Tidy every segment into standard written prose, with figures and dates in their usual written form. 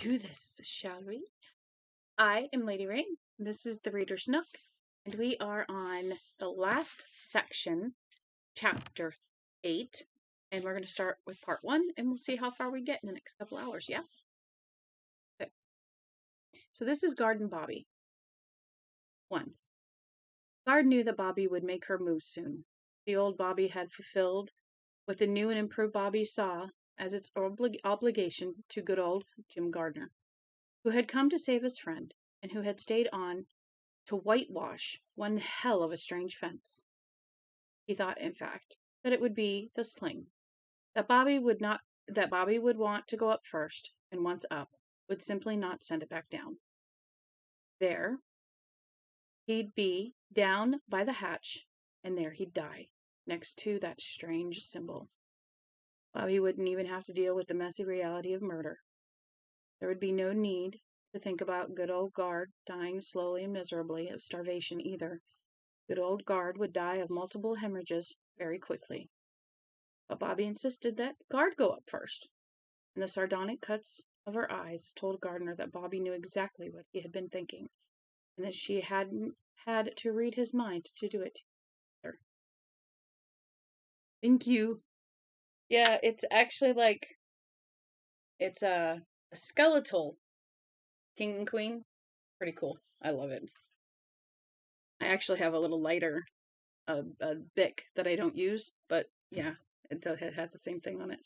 do this, shall we? I am Lady Rain. This is the Reader's Nook, and we are on the last section, chapter 8, and we're going to start with part 1, and we'll see how far we get in the next couple hours, yeah? Okay. So this is Guard and Bobbi. 1. Guard knew that Bobbi would make her move soon. The old Bobbi had fulfilled what the new and improved Bobbi saw as its obligation to good old Jim Gardner, who had come to save his friend, and who had stayed on to whitewash one hell of a strange fence. He thought, in fact, that it would be the sling, that Bobbi would want to go up first, and once up, would simply not send it back down. There, he'd be down by the hatch, and there he'd die, next to that strange symbol. Bobbi wouldn't even have to deal with the messy reality of murder. There would be no need to think about good old Guard dying slowly and miserably of starvation either. Good old Guard would die of multiple hemorrhages very quickly. But Bobbi insisted that Guard go up first, and the sardonic cuts of her eyes told Gardner that Bobbi knew exactly what he had been thinking, and that she hadn't had to read his mind to do it either. Thank you. Yeah, it's actually like, it's a skeletal king and queen. Pretty cool. I love it. I actually have a little lighter, a Bic that I don't use, but yeah, it has the same thing on it.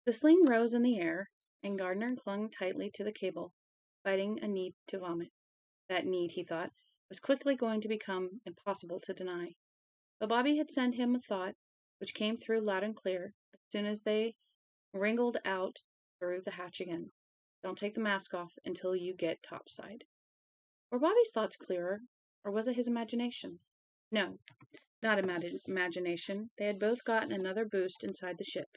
The sling rose in the air, and Gardner clung tightly to the cable, fighting a need to vomit. That need, he thought, was quickly going to become impossible to deny. But Bobbi had sent him a thought which came through loud and clear as soon as they wriggled out through the hatch again. Don't take the mask off until you get topside. Were Bobbi's thoughts clearer, or was it his imagination? No, not imagination. They had both gotten another boost inside the ship.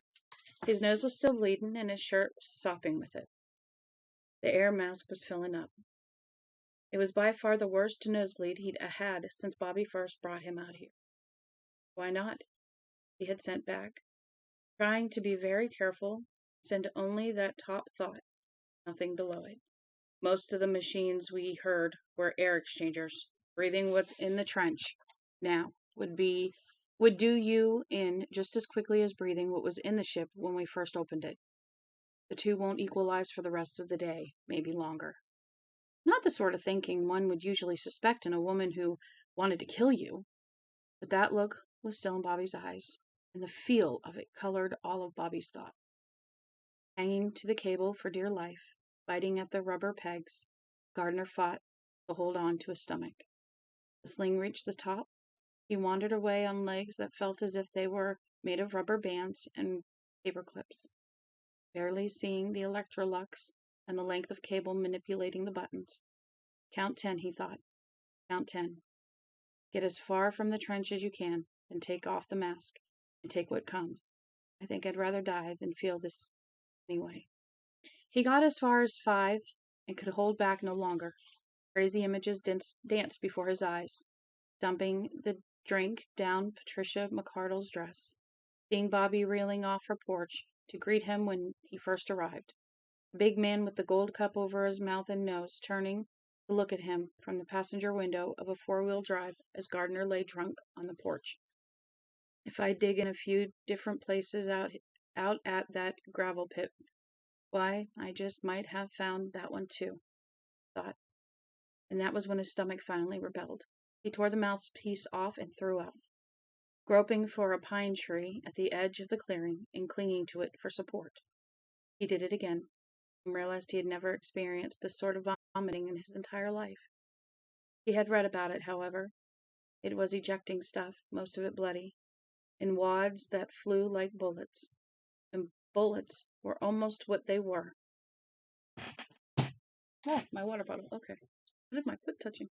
His nose was still bleeding, and his shirt was sopping with it. The air mask was filling up. It was by far the worst nosebleed he'd had since Bobbi first brought him out here. Why not? He had sent back, trying to be very careful, send only that top thought, nothing below it. Most of the machines we heard were air exchangers. Breathing what's in the trench now would do you in just as quickly as breathing what was in the ship when we first opened it. The two won't equalize for the rest of the day, maybe longer. Not the sort of thinking one would usually suspect in a woman who wanted to kill you. But that look was still in Bobbi's eyes, and the feel of it colored all of Bobbi's thought. Hanging to the cable for dear life, biting at the rubber pegs, Gardner fought to hold on to his stomach. The sling reached the top. He wandered away on legs that felt as if they were made of rubber bands and paper clips, barely seeing the electrolux and the length of cable manipulating the buttons. Count 10, he thought. Count 10. Get as far from the trench as you can, then take off the mask, and take what comes. I think I'd rather die than feel this anyway. He got as far as 5 and could hold back no longer. Crazy images danced before his eyes, dumping the drink down Patricia McCardle's dress, seeing Bobbi reeling off her porch to greet him when he first arrived. The big man with the gold cup over his mouth and nose, turning to look at him from the passenger window of a four-wheel drive as Gardner lay drunk on the porch. If I dig in a few different places out at that gravel pit, why, I just might have found that one too, thought. And that was when his stomach finally rebelled. He tore the mouthpiece off and threw up, groping for a pine tree at the edge of the clearing and clinging to it for support. He did it again, and realized he had never experienced this sort of vomiting in his entire life. He had read about it, however. It was ejecting stuff, most of it bloody, in wads that flew like bullets, and bullets were almost what they were. Oh, my water bottle. Okay. What did my foot touching?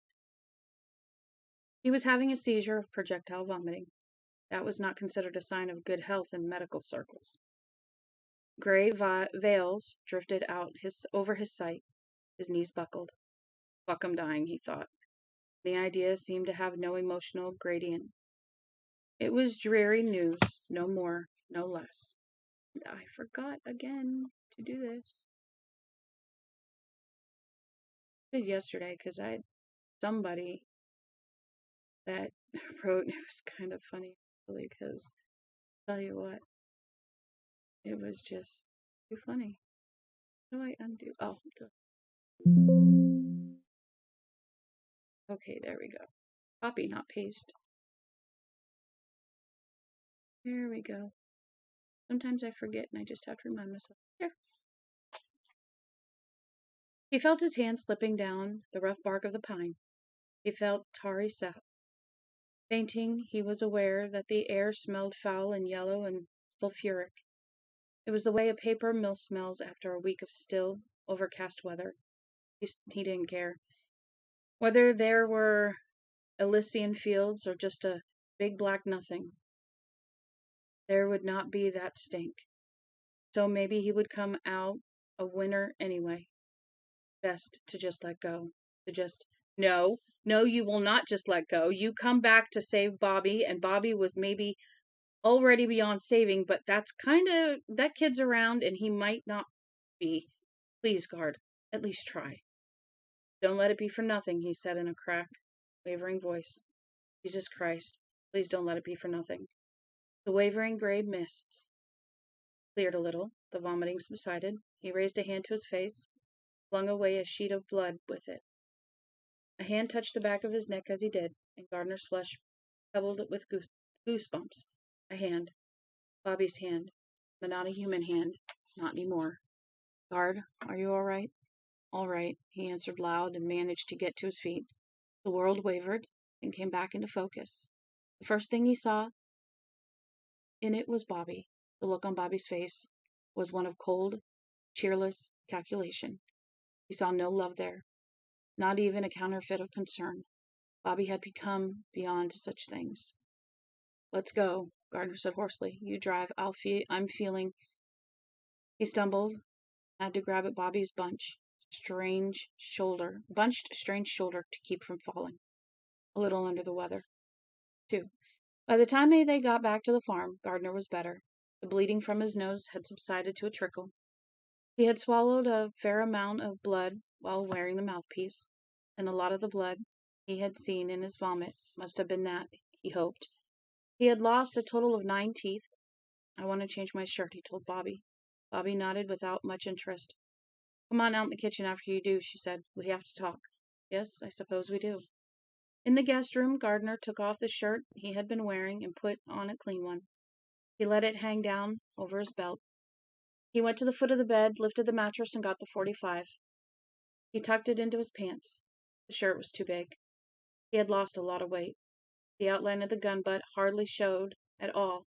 He was having a seizure of projectile vomiting. That was not considered a sign of good health in medical circles. Gray veils drifted out over his sight. His knees buckled. Fuck, I'm dying, he thought. The idea seemed to have no emotional gradient. It was dreary news, no more, no less. I forgot again to do this. I did yesterday because I had somebody that wrote, and it was kind of funny, actually, because tell you what, it was just too funny. How do I undo? Oh, okay, there we go. Copy, not paste. There we go. Sometimes I forget and I just have to remind myself. There. He felt his hand slipping down the rough bark of the pine. He felt tarry sap. Fainting, he was aware that the air smelled foul and yellow and sulphuric. It was the way a paper mill smells after a week of still, overcast weather. He didn't care. Whether there were Elysian fields or just a big black nothing, there would not be that stink. So maybe he would come out a winner anyway. Best to just let go. To just, no, you will not just let go. You come back to save Bobbi, and Bobbi was maybe already beyond saving, but that kid's around and he might not be. Please, guard, at least try. Don't let it be for nothing, he said in a cracked, wavering voice. Jesus Christ, please don't let it be for nothing. The wavering gray mists cleared a little. The vomiting subsided. He raised a hand to his face, flung away a sheet of blood with it. A hand touched the back of his neck as he did, and Gardner's flesh pebbled with goosebumps. A hand. Bobbi's hand. But not a human hand. Not anymore. Guard, are you all right? All right, he answered loud and managed to get to his feet. The world wavered and came back into focus. The first thing he saw in it was Bobbi. The look on Bobbi's face was one of cold, cheerless calculation. He saw no love there, not even a counterfeit of concern. Bobbi had become beyond such things. Let's go, Gardner said hoarsely. You drive. I'm feeling. He stumbled, had to grab at Bobbi's bunched strange shoulder to keep from falling. A little under the weather, too. By the time they got back to the farm, Gardner was better. The bleeding from his nose had subsided to a trickle. He had swallowed a fair amount of blood while wearing the mouthpiece, and a lot of the blood he had seen in his vomit must have been that, he hoped. He had lost a total of 9 teeth. I want to change my shirt, he told Bobbi. Bobbi nodded without much interest. Come on out in the kitchen after you do, she said. We have to talk. Yes, I suppose we do. In the guest room, Gardner took off the shirt he had been wearing and put on a clean one. He let it hang down over his belt. He went to the foot of the bed, lifted the mattress, and got the .45. He tucked it into his pants. The shirt was too big. He had lost a lot of weight. The outline of the gun butt hardly showed at all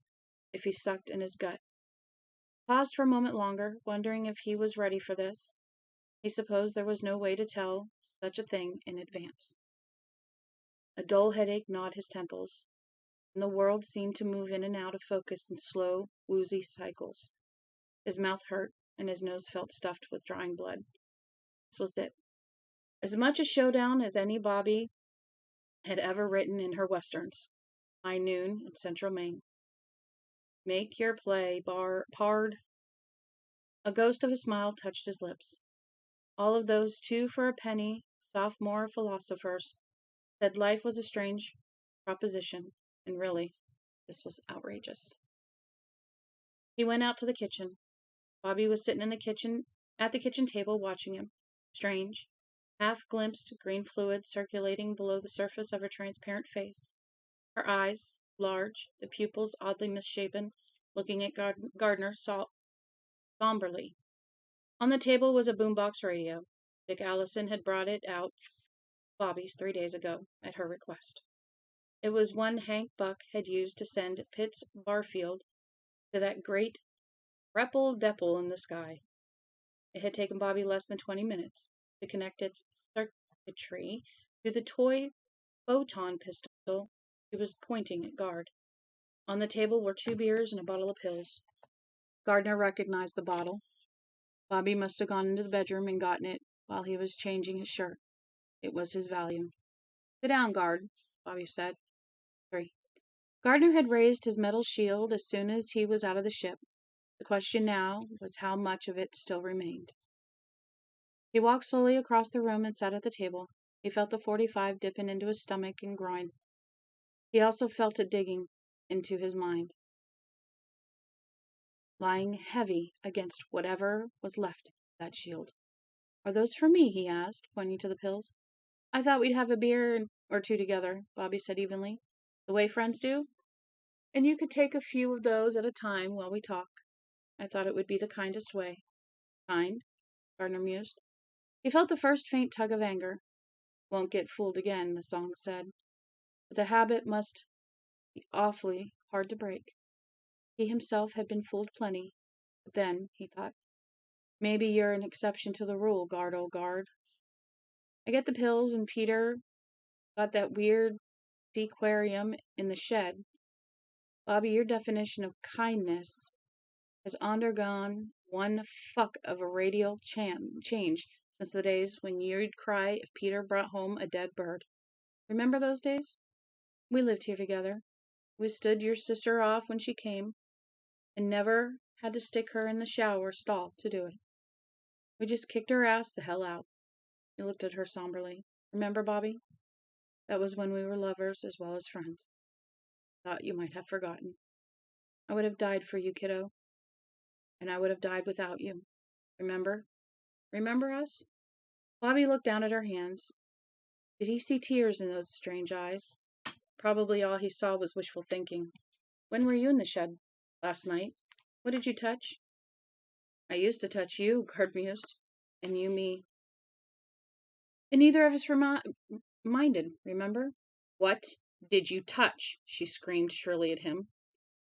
if he sucked in his gut. Paused for a moment longer, wondering if he was ready for this. He supposed there was no way to tell such a thing in advance. A dull headache gnawed his temples, and the world seemed to move in and out of focus in slow, woozy cycles. His mouth hurt, and his nose felt stuffed with drying blood. This was it. As much a showdown as any Bobbi had ever written in her westerns. High noon in central Maine. Make your play, pard. A ghost of a smile touched his lips. All of those 2 for a penny sophomore philosophers said life was a strange proposition, and really, this was outrageous. He went out to the kitchen. Bobbi was sitting at the kitchen table watching him. Strange, half-glimpsed green fluid circulating below the surface of her transparent face. Her eyes, large, the pupils oddly misshapen, looking at Gardner somberly. On the table was a boombox radio. Dick Allison had brought it out, Bobbi's 3 days ago, at her request. It was one Hank Buck had used to send Pitts Barfield to that great repple-depple in the sky. It had taken Bobbi less than 20 minutes to connect its circuitry to the toy photon pistol she was pointing at Guard. On the table were 2 beers and a bottle of pills. Gardner recognized the bottle. Bobbi must have gone into the bedroom and gotten it while he was changing his shirt. It was his value. Sit down, Guard, Bobbi said. 3. Gardner had raised his metal shield as soon as he was out of the ship. The question now was how much of it still remained. He walked slowly across the room and sat at the table. He felt the 45 dipping into his stomach and groin. He also felt it digging into his mind, lying heavy against whatever was left of that shield. "Are those for me?" he asked, pointing to the pills. "I thought we'd have a beer or two together," Bobbi said evenly. "The way friends do? And you could take a few of those at a time while we talk. I thought it would be the kindest way." "Kind?" Gardner mused. He felt the first faint tug of anger. "Won't get fooled again," the song said. But the habit must be awfully hard to break. He himself had been fooled plenty. But then, he thought, maybe you're an exception to the rule, Guard, old guard. "I get the pills, and Peter got that weird seaquarium in the shed. Bobbi, your definition of kindness has undergone one fuck of a radical change since the days when you'd cry if Peter brought home a dead bird. Remember those days? We lived here together. We stood your sister off when she came, and never had to stick her in the shower stall to do it. We just kicked her ass the hell out." He looked at her somberly. "Remember, Bobbi? That was when we were lovers as well as friends. Thought you might have forgotten. I would have died for you, kiddo. And I would have died without you. Remember? Remember us?" Bobbi looked down at her hands. Did he see tears in those strange eyes? Probably all he saw was wishful thinking. "When were you in the shed?" "Last night." "What did you touch?" "I used to touch you," Guard mused. "And you me. And neither of us minded, remember?" "What did you touch?" she screamed shrilly at him.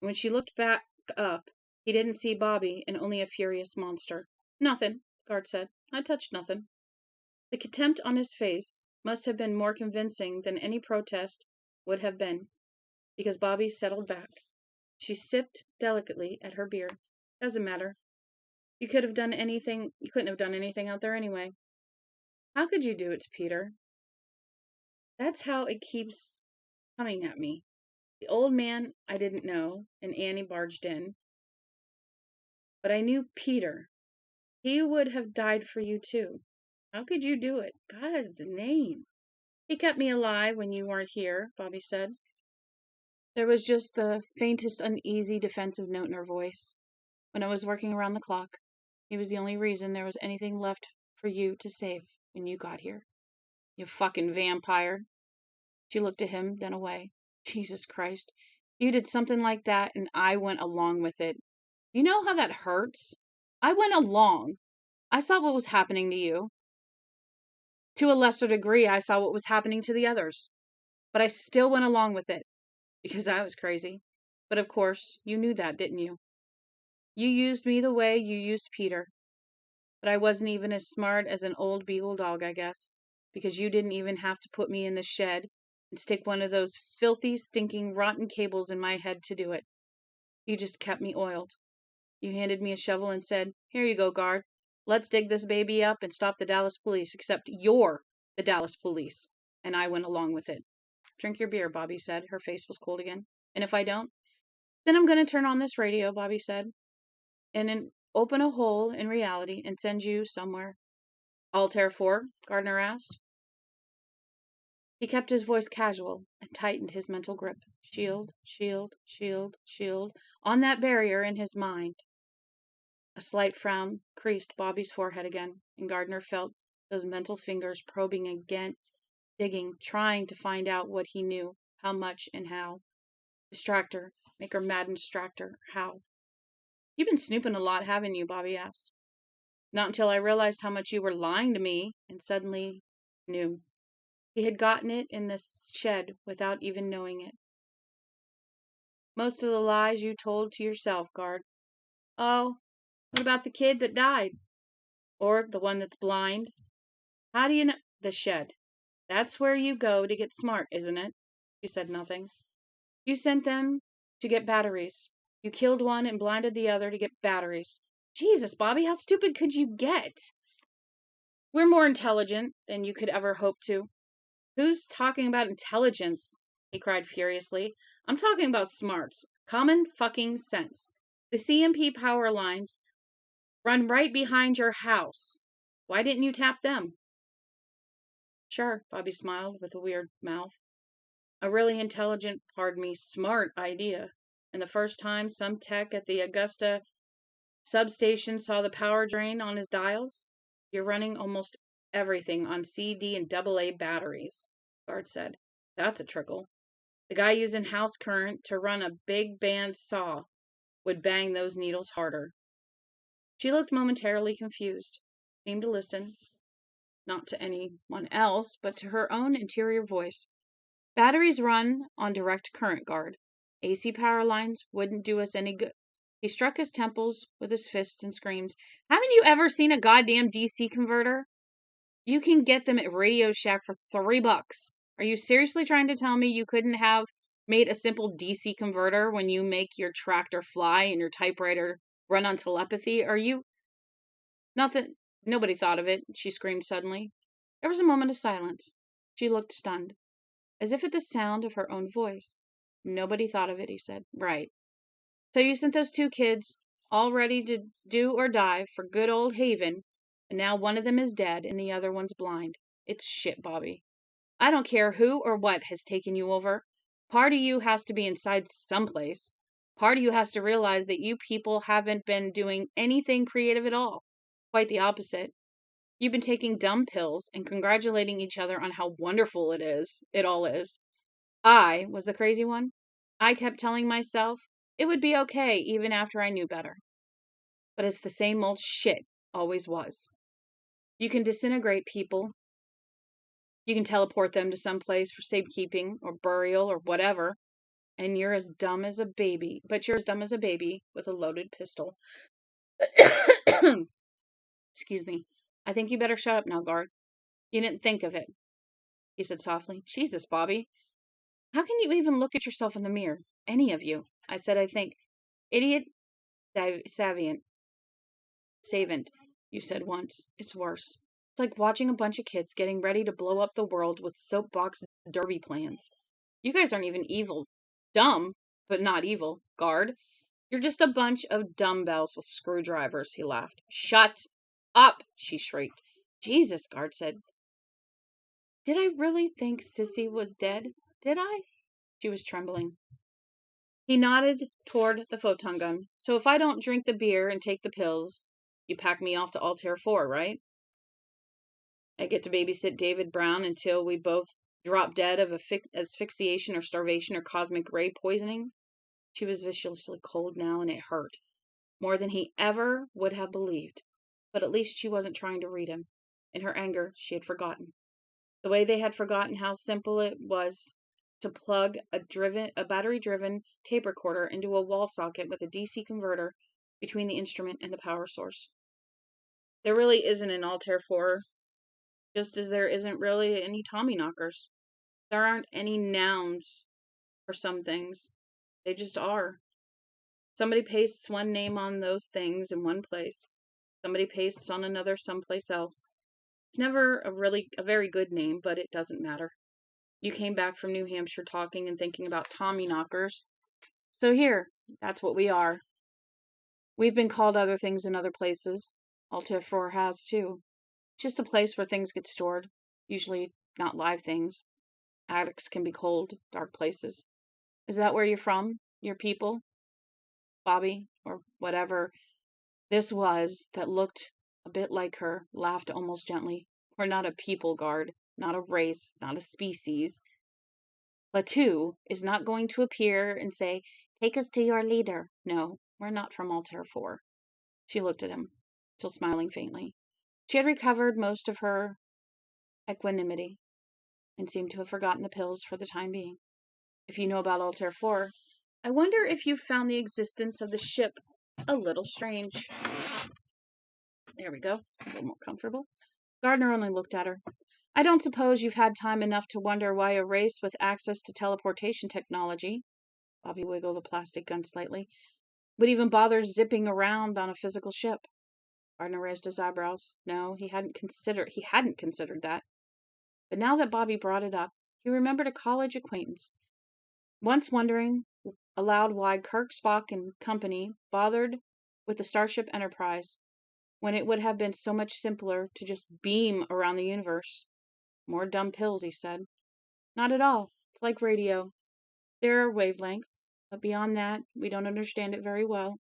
And when she looked back up, he didn't see Bobbi and only a furious monster. "Nothing," Guard said. "I touched nothing." The contempt on his face must have been more convincing than any protest would have been, because Bobbi settled back. She sipped delicately at her beer. "Doesn't matter. You couldn't have done anything out there anyway." "How could you do it to Peter?" "That's how it keeps coming at me. The old man I didn't know, and Annie barged in. But I knew Peter. He would have died for you too. How could you do it? God's name." "He kept me alive when you weren't here," Bobbi said. There was just the faintest uneasy defensive note in her voice. "When I was working around the clock, he was the only reason there was anything left for you to save when you got here." "You fucking vampire." She looked at him, then away. "Jesus Christ. You did something like that, and I went along with it. You know how that hurts? I went along. I saw what was happening to you. To a lesser degree, I saw what was happening to the others. But I still went along with it. Because I was crazy. But of course, you knew that, didn't you? You used me the way you used Peter. But I wasn't even as smart as an old beagle dog, I guess. Because you didn't even have to put me in the shed and stick one of those filthy, stinking, rotten cables in my head to do it. You just kept me oiled. You handed me a shovel and said, 'Here you go, Guard. Let's dig this baby up and stop the Dallas police, except you're the Dallas police.' And I went along with it." "Drink your beer," Bobbi said. Her face was cold again. "And if I don't?" "Then I'm going to turn on this radio," Bobbi said, "and open a hole in reality and send you somewhere." "Altair 4?" Gardner asked. He kept his voice casual and tightened his mental grip. Shield, shield, shield, shield, on that barrier in his mind. A slight frown creased Bobbi's forehead again, and Gardner felt those mental fingers probing again, digging, trying to find out what he knew, how much and how. Distract her, make her mad and distract her. How? "You've been snooping a lot, haven't you?" Bobbi asked. "Not until I realized how much you were lying to me," and suddenly knew. He had gotten it in the shed without even knowing it. "Most of the lies you told to yourself, Guard." "Oh, what about the kid that died? Or the one that's blind? How do you know—" "The shed. That's where you go to get smart, isn't it?" She said nothing. "You sent them to get batteries. You killed one and blinded the other to get batteries. Jesus, Bobbi, how stupid could you get?" "We're more intelligent than you could ever hope to." "Who's talking about intelligence?" he cried furiously. "I'm talking about smarts. Common fucking sense. The CMP power lines run right behind your house. Why didn't you tap them? Sure, Bobbi smiled with a weird mouth. A really intelligent, pardon me, smart idea. And the first time some tech at the Augusta substation saw the power drain on his dials, you're running almost everything on C, D, and AA batteries, Guard said. That's a trickle. The guy using house current to run a big band saw would bang those needles harder. She looked momentarily confused, seemed to listen, not to anyone else, but to her own interior voice. Batteries run on direct current, Guard. AC power lines wouldn't do us any good. He struck his temples with his fist and screams, Haven't you ever seen a goddamn DC converter? You can get them at Radio Shack for $3. Are you seriously trying to tell me you couldn't have made a simple DC converter when you make your tractor fly and your typewriter run on telepathy? Are you... Nothing. Nobody thought of it, she screamed suddenly. There was a moment of silence. She looked stunned, as if at the sound of her own voice. Nobody thought of it, he said. Right. So you sent those two kids, all ready to do or die for good old Haven, and now one of them is dead and the other one's blind. It's shit, Bobbi. I don't care who or what has taken you over. Part of you has to be inside someplace. Part of you has to realize that you people haven't been doing anything creative at all. Quite the opposite. You've been taking dumb pills and congratulating each other on how wonderful it all is. I was the crazy one. I kept telling myself it would be okay even after I knew better. But it's the same old shit, always was. You can disintegrate people. You can teleport them to some place for safekeeping or burial or whatever. And you're as dumb as a baby. But you're as dumb as a baby with a loaded pistol. Excuse me. I think you better shut up now, Guard. You didn't think of it, he said softly. Jesus, Bobbi. How can you even look at yourself in the mirror? Any of you. I said, I think. Idiot, savant, you said once. It's worse. It's like watching a bunch of kids getting ready to blow up the world with soapbox derby plans. You guys aren't even evil. Dumb, but not evil. Guard. You're just a bunch of dumbbells with screwdrivers, he laughed. Shut up, she shrieked. Jesus, Guard said. Did I really think Sissy was dead? Did I? She was trembling. He nodded toward the photon gun. So if I don't drink the beer and take the pills, you pack me off to Altair 4, right? I get to babysit David Brown until we both drop dead of asphyxiation or starvation or cosmic ray poisoning. She was viciously cold now, and it hurt. More than he ever would have believed. But at least she wasn't trying to read him. In her anger, she had forgotten. The way they had forgotten how simple it was to plug a battery-driven tape recorder into a wall socket with a DC converter between the instrument and the power source. There really isn't an Altair 4, just as there isn't really any Tommyknockers. There aren't any nouns for some things. They just are. Somebody pastes one name on those things in one place. Somebody pastes on another someplace else. It's never a very good name, but it doesn't matter. You came back from New Hampshire talking and thinking about Tommyknockers. So here, that's what we are. We've been called other things in other places. Altair 4 has, too. It's just a place where things get stored. Usually not live things. Attics can be cold, dark places. Is that where you're from? Your people? Bobbi, or whatever this was that looked a bit like her, laughed almost gently. We're not a people, Guard. Not a race. Not a species. Latu is not going to appear and say, take us to your leader. No, we're not from Altair 4. She looked at him, still smiling faintly. She had recovered most of her equanimity and seemed to have forgotten the pills for the time being. If you know about Altair 4, I wonder if you found the existence of the ship a little strange. There we go. A little more comfortable. Gardner only looked at her. I don't suppose you've had time enough to wonder why a race with access to teleportation technology, Bobbi wiggled a plastic gun slightly, would even bother zipping around on a physical ship. Gardner raised his eyebrows. No, he hadn't considered that. But now that Bobbi brought it up, he remembered a college acquaintance once wondering allowed why Kirk, Spock, and company bothered with the Starship Enterprise when it would have been so much simpler to just beam around the universe. More dumb pills, he said. Not at all. It's like radio. There are wavelengths, but beyond that, we don't understand it very well.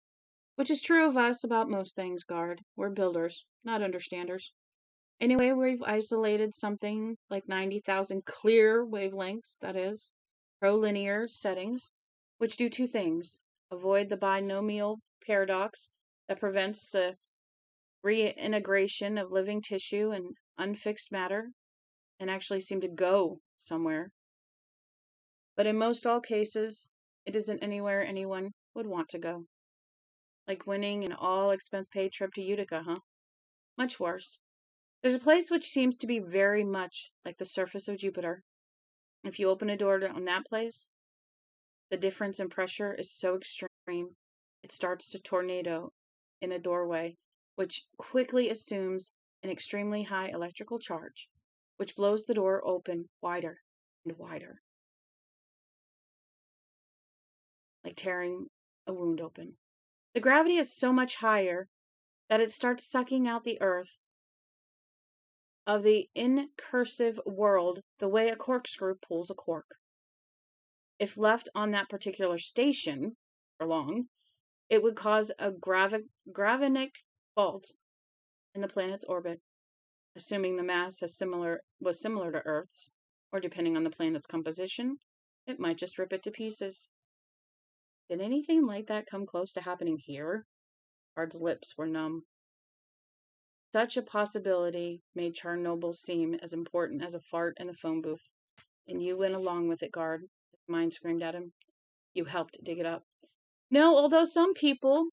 Which is true of us about most things, Guard. We're builders, not understanders. Anyway, we've isolated something like 90,000 clear wavelengths, that is, prolinear settings, which do two things. Avoid the binomial paradox that prevents the reintegration of living tissue and unfixed matter, and actually seem to go somewhere. But in most all cases, it isn't anywhere anyone would want to go. Like winning an all-expense-paid trip to Utica, huh? Much worse. There's a place which seems to be very much like the surface of Jupiter. If you open a door on that place, the difference in pressure is so extreme, it starts to tornado in a doorway, which quickly assumes an extremely high electrical charge, which blows the door open wider and wider, like tearing a wound open. The gravity is so much higher that it starts sucking out the earth of the incursive world the way a corkscrew pulls a cork. If left on that particular station for long, it would cause a gravinic fault in the planet's orbit, assuming the mass was similar to Earth's, or depending on the planet's composition, it might just rip it to pieces. Did anything like that come close to happening here? Guard's lips were numb. Such a possibility made Chernobyl seem as important as a fart in the phone booth. And you went along with it, Guard, his mind screamed at him. You helped dig it up. No, although some people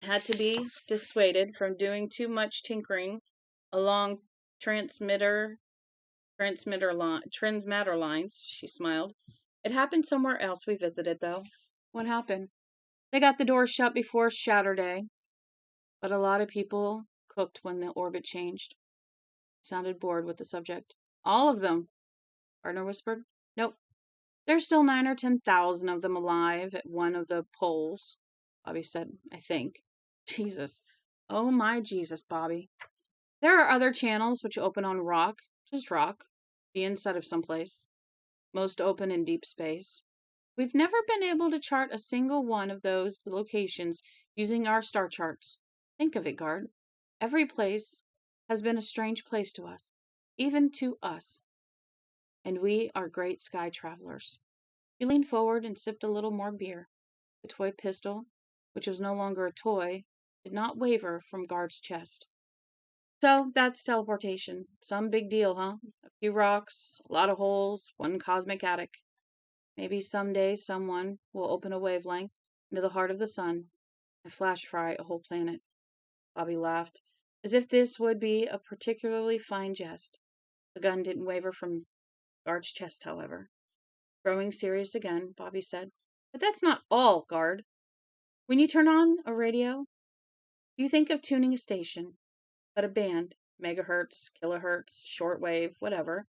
had to be dissuaded from doing too much tinkering along transmitter lines, she smiled. It happened somewhere else we visited, though. What happened? They got the door shut before Saturday, but a lot of people cooked when the orbit changed. Sounded bored with the subject. All of them, Gardner whispered. Nope. There's still 9 or 10,000 of them alive at one of the poles, Bobbi said, I think. Jesus. Oh my Jesus, Bobbi. There are other channels which open on rock, just rock, the inside of someplace. Most open in deep space. We've never been able to chart a single one of those locations using our star charts. Think of it, Guard. Every place has been a strange place to us, even to us. And we are great sky travelers. He leaned forward and sipped a little more beer. The toy pistol, which was no longer a toy, did not waver from Guard's chest. So, that's teleportation. Some big deal, huh? A few rocks, a lot of holes, one cosmic attic. Maybe someday someone will open a wavelength into the heart of the sun and flash fry a whole planet. Bobbi laughed, as if this would be a particularly fine jest. The gun didn't waver from Guard's chest, however. Growing serious again, Bobbi said, But that's not all, Guard. When you turn on a radio, you think of tuning a station, but a band, megahertz, kilohertz, shortwave, whatever,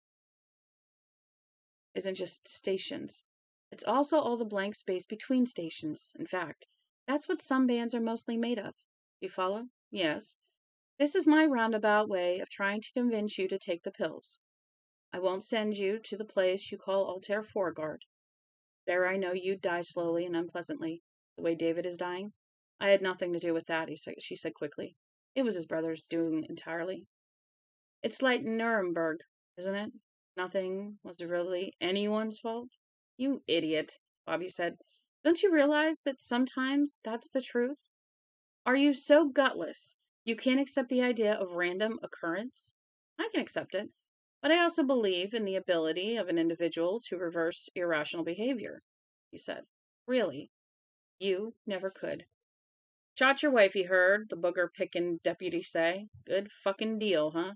isn't just stations. It's also all the blank space between stations. In fact, that's what some bands are mostly made of. You follow? Yes. This is my roundabout way of trying to convince you to take the pills. I won't send you to the place you call Altair 4, Guard. There I know you'd die slowly and unpleasantly, the way David is dying. I had nothing to do with that, she said quickly. It was his brother's doing entirely. It's like Nuremberg, isn't it? Nothing was really anyone's fault. You idiot, Bobbi said. Don't you realize that sometimes that's the truth? Are you so gutless you can't accept the idea of random occurrence? I can accept it, but I also believe in the ability of an individual to reverse irrational behavior, he said. Really, you never could. Shot your wife, he heard the booger-picking deputy say. Good fucking deal, huh?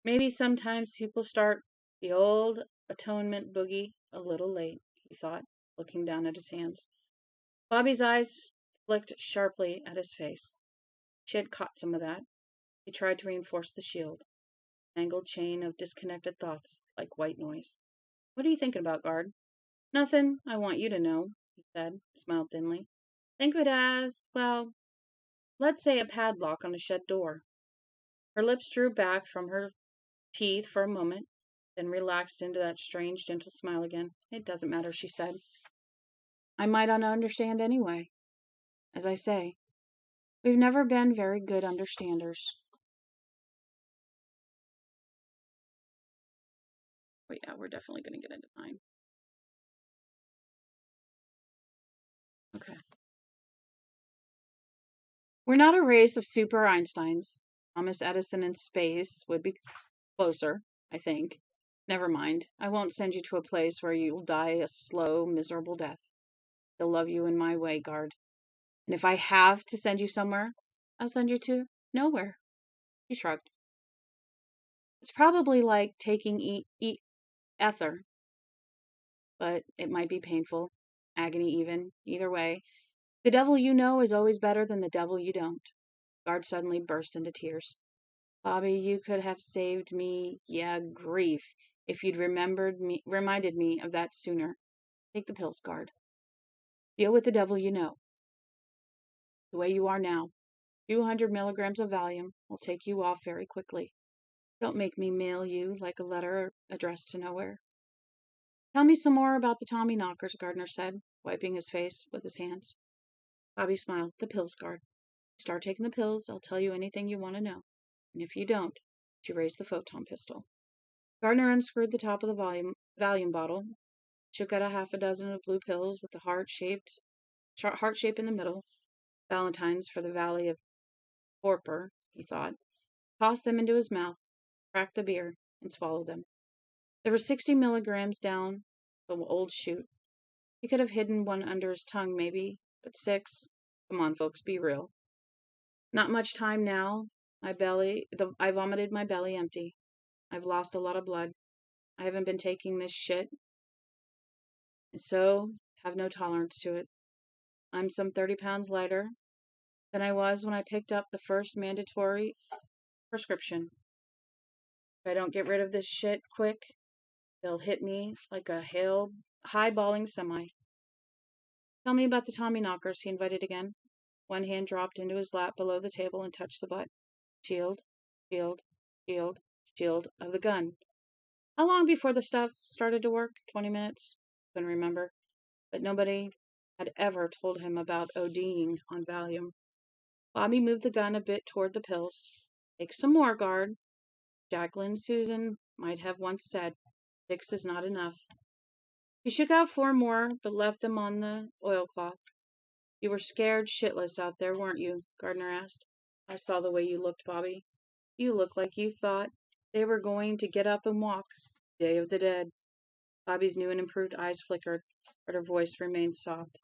Maybe sometimes people start the old atonement boogie a little late, he thought, looking down at his hands. Bobbi's eyes flicked sharply at his face. She had caught some of that. He tried to reinforce the shield. Tangled chain of disconnected thoughts, like white noise. What are you thinking about, Guard? Nothing I want you to know, he said, smiled thinly. Think of it as, well, let's say a padlock on a shed door. Her lips drew back from her teeth for a moment, then relaxed into that strange, gentle smile again. It doesn't matter, she said. I might not understand anyway. As I say, we've never been very good understanders. But yeah, we're definitely going to get into 9. Okay. We're not a race of super Einsteins. Thomas Edison in space would be closer, I think. Never mind. I won't send you to a place where you'll die a slow, miserable death. They'll love you in my way, guard. And if I have to send you somewhere, I'll send you to nowhere. He shrugged. It's probably like taking ether, but it might be painful. Agony even. Either way, the devil you know is always better than the devil you don't. Guard suddenly burst into tears. Bobby, you could have saved me, yeah, grief, if you'd reminded me of that sooner. Take the pills, guard. Deal with the devil you know. The way you are now. 200 milligrams of Valium will take you off very quickly. Don't make me mail you like a letter addressed to nowhere. Tell me some more about the Tommyknockers, Gardner said, wiping his face with his hands. Bobby smiled. The pills, guard. Start taking the pills, I'll tell you anything you want to know. And if you don't, she raised the photon pistol. Gardner unscrewed the top of the Valium bottle, shook out a half a dozen of blue pills with the heart shape in the middle. Valentines for the Valley of Torpor, he thought. Tossed them into his mouth, cracked the beer, and swallowed them. There were 60 milligrams down the old chute. He could have hidden one under his tongue, maybe, but 6? Come on, folks, be real. Not much time now. I vomited my belly empty. I've lost a lot of blood. I haven't been taking this shit, and so have no tolerance to it. I'm some 30 pounds lighter than I was when I picked up the first mandatory prescription. If I don't get rid of this shit quick, they'll hit me like a high-balling semi. Tell me about the Tommyknockers, he invited again. One hand dropped into his lap below the table and touched the butt. Shield, shield, shield, shield of the gun. How long before the stuff started to work? 20 minutes? Couldn't remember. But nobody had ever told him about ODing on Valium. Bobby moved the gun a bit toward the pills. Take some more, guard. Jacqueline Susan might have once said, 6 is not enough. He shook out 4 more, but left them on the oilcloth. You were scared shitless out there, weren't you? Gardner asked. I saw the way you looked, Bobby. You looked like you thought they were going to get up and walk. Day of the Dead. Bobby's new and improved eyes flickered, but her voice remained soft.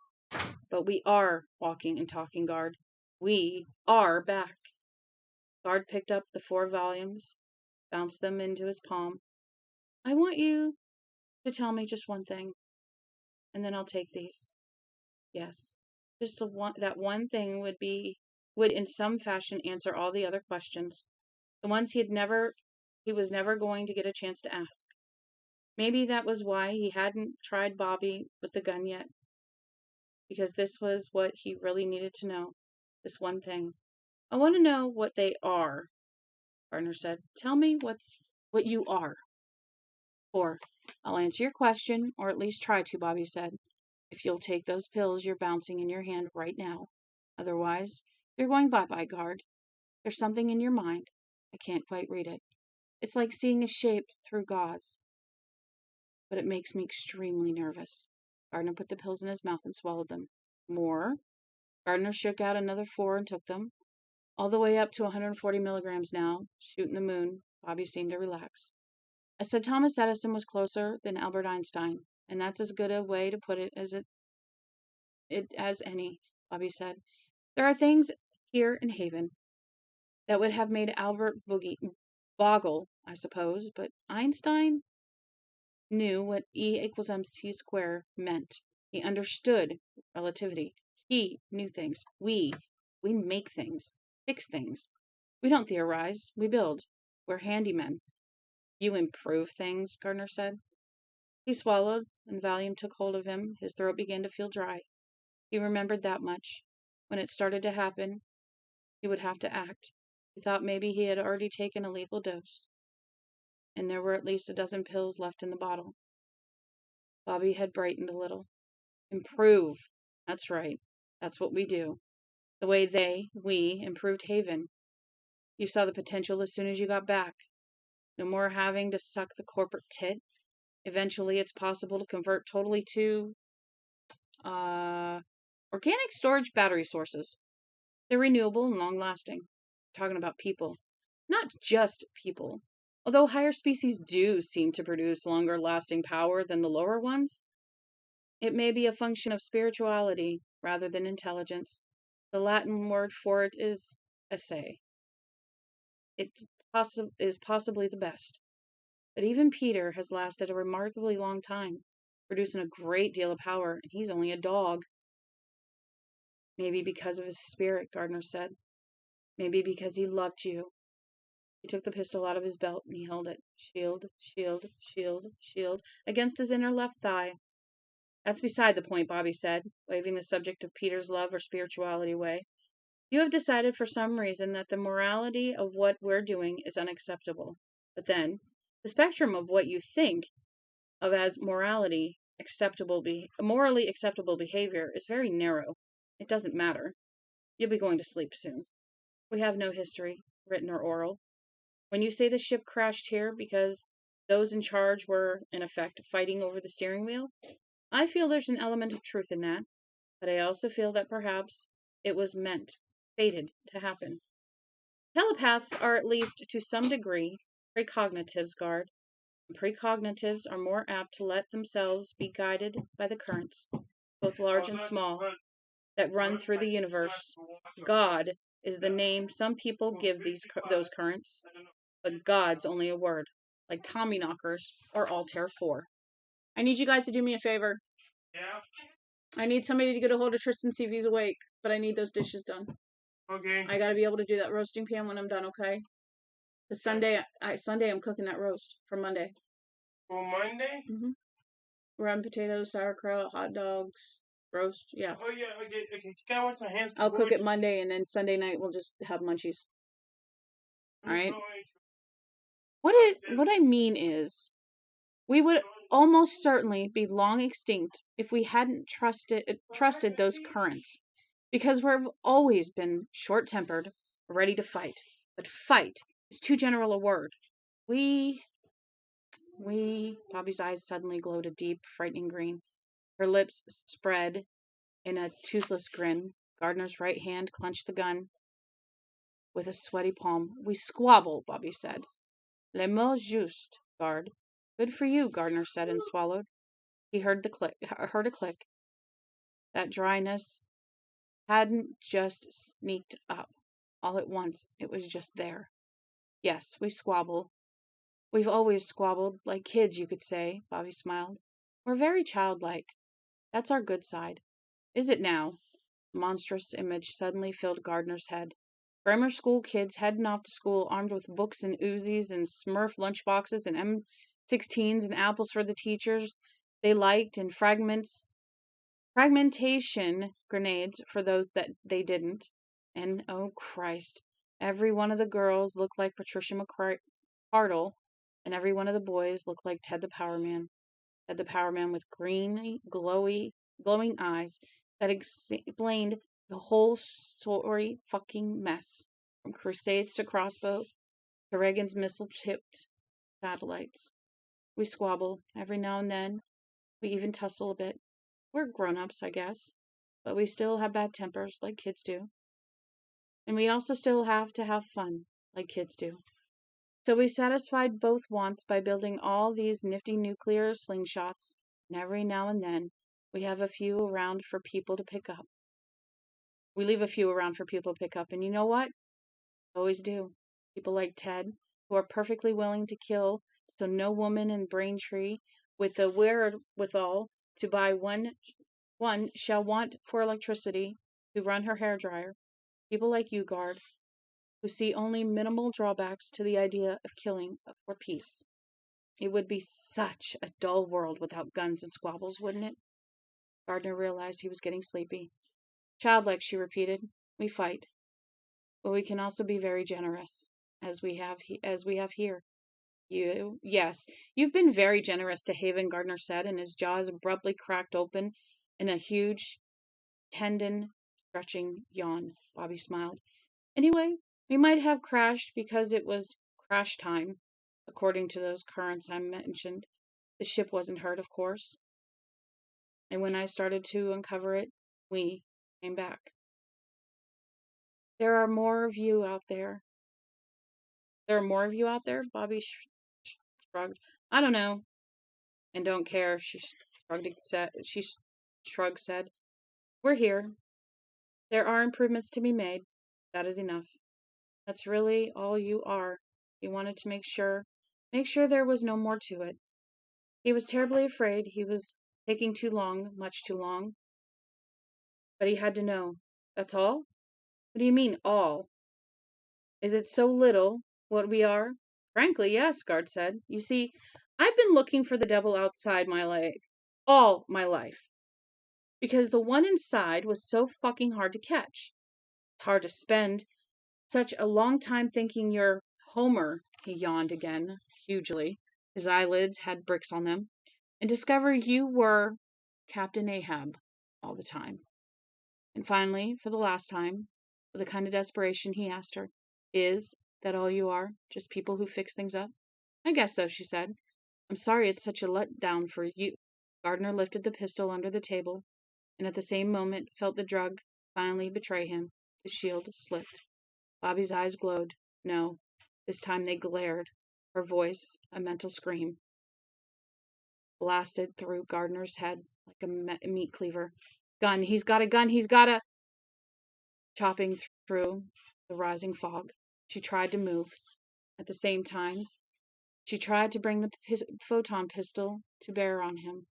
But we are walking and talking, guard. We are back. Guard picked up the 4 volumes, bounced them into his palm. I want you to tell me just one thing, and then I'll take these. Yes. Just that one thing would in some fashion answer all the other questions. The ones he was never going to get a chance to ask. Maybe that was why he hadn't tried Bobby with the gun yet. Because this was what he really needed to know. This one thing. I want to know what they are, Gardner said. Tell me what you are. Or, I'll answer your question, or at least try to, Bobby said. If you'll take those pills you're bouncing in your hand right now. Otherwise, you're going bye-bye, guard. There's something in your mind. I can't quite read it. It's like seeing a shape through gauze. But it makes me extremely nervous. Gardner put the pills in his mouth and swallowed them. More? Gardner shook out another 4 and took them. All the way up to 140 milligrams now. Shooting the moon. Bobby seemed to relax. I said Thomas Edison was closer than Albert Einstein, and that's as good a way to put it as any, Bobby said. There are things here in Haven that would have made Albert boggle, I suppose, but Einstein knew what E equals mc squared meant. He understood relativity. He knew things. We make things, fix things. We don't theorize, we build. We're handymen. You improve things, Gardner said. He swallowed, and Valium took hold of him, his throat began to feel dry. He remembered that much. When it started to happen, he would have to act. He thought maybe he had already taken a lethal dose, and there were at least a dozen pills left in the bottle. Bobbi had brightened a little. Improve. That's right. That's what we do. The way we, improved Haven. You saw the potential as soon as you got back. No more having to suck the corporate tit. Eventually, it's possible to convert totally to, organic storage battery sources. They're renewable and long-lasting. We're talking about people. Not just people. Although higher species do seem to produce longer-lasting power than the lower ones, it may be a function of spirituality rather than intelligence. The Latin word for it is esse. It is possibly the best. But even Peter has lasted a remarkably long time, producing a great deal of power, and he's only a dog. Maybe because of his spirit, Gardner said. Maybe because he loved you. He took the pistol out of his belt and he held it, shield, shield, shield, shield, against his inner left thigh. That's beside the point, Bobbi said, waving the subject of Peter's love or spirituality away. You have decided for some reason that the morality of what we're doing is unacceptable. But then, the spectrum of what you think of as morally acceptable behavior is very narrow. It doesn't matter. You'll be going to sleep soon. We have no history, written or oral. When you say the ship crashed here because those in charge were, in effect, fighting over the steering wheel, I feel there's an element of truth in that, but I also feel that perhaps it was fated to happen. Telepaths are, at least to some degree, precognitives, Guard. And precognitives are more apt to let themselves be guided by the currents, both large and small, that run through the universe. God is the name some people give those currents, but God's only a word, like Tommyknockers or Altair 4. I need you guys to do me a favor. Yeah. I need somebody to get a hold of Tristan, see if he's awake, but I need those dishes done. Okay. I gotta be able to do that roasting pan when I'm done, okay? Because Sunday I'm cooking that roast for Monday. For Monday? Mm-hmm. Round potatoes, sauerkraut, hot dogs, roast, yeah. Oh, yeah, okay. Can I wash my hands? I'll cook it Monday, and then Sunday night we'll just have munchies. All right? What I mean is, we would almost certainly be long extinct if we hadn't trusted those currents, because we've always been short-tempered, ready to fight. But fight is too general a word. Bobbi's eyes suddenly glowed a deep, frightening green. Her lips spread in a toothless grin. Gardner's right hand clenched the gun with a sweaty palm. We squabble, Bobbi said. Le mot juste, Guard. Good for you, Gardner said and swallowed. He heard a click. That dryness hadn't just sneaked up. All at once, it was just there. Yes, we squabble. We've always squabbled, like kids, you could say, Bobbi smiled. We're very childlike. That's our good side. Is it now? A monstrous image suddenly filled Gardner's head. Grammar school kids heading off to school armed with books and Uzis and Smurf lunchboxes and M16s and apples for the teachers they liked and fragmentation grenades for those that they didn't. And, oh Christ, every one of the girls looked like Patricia McCardle, and every one of the boys looked like Ted the Power Man. Ted the Power Man with green, glowing eyes that explained the whole sorry fucking mess, from crusades to crossbows to Reagan's missile-tipped satellites. We squabble every now and then. We even tussle a bit. We're grown-ups, I guess, but we still have bad tempers like kids do. And we also still have to have fun like kids do. So we satisfied both wants by building all these nifty nuclear slingshots, and every now and then we have a few around for people to pick up. We leave a few around for people to pick up, and you know what? Always do. People like Ted, who are perfectly willing to kill, so no woman in Braintree with the wherewithal to buy one shall want for electricity to run her hairdryer. People like you, Guard, who see only minimal drawbacks to the idea of killing for peace. It would be such a dull world without guns and squabbles, wouldn't it? Gardner realized he was getting sleepy. Childlike, she repeated. We fight, but we can also be very generous, as we have here. Yes, you've been very generous to Haven, Gardner said, and his jaws abruptly cracked open in a huge, tendon stretching yawn. Bobbi smiled. Anyway, we might have crashed because it was crash time, according to those currents I mentioned. The ship wasn't hurt, of course, and when I started to uncover it, we came back. There are more of you out there. There are more of you out there? Bobbi shrugged. I don't know, and don't care. She shrugged said, "We're here. There are improvements to be made. That is enough. That's really all you are." He wanted to make sure there was no more to it. He was terribly afraid he was taking too long, much too long. But he had to know. That's all? What do you mean, all? Is it so little what we are? Frankly, yes, Guard said. You see, I've been looking for the devil outside my life. All my life. Because the one inside was so fucking hard to catch. It's hard to spend such a long time thinking you're Homer. He yawned again, hugely. His eyelids had bricks on them. And discover you were Captain Ahab all the time. And finally, for the last time, with a kind of desperation, he asked her, Is that all you are? Just people who fix things up? I guess so, she said. I'm sorry it's such a letdown for you. Gardner lifted the pistol under the table, and at the same moment felt the drug finally betray him. His shield slipped. Bobbi's eyes glowed. No, this time they glared. Her voice, a mental scream, blasted through Gardner's head like a meat cleaver. Gun! He's got a gun! He's got a... Chopping through the rising fog, she tried to move. At the same time, she tried to bring the photon pistol to bear on him.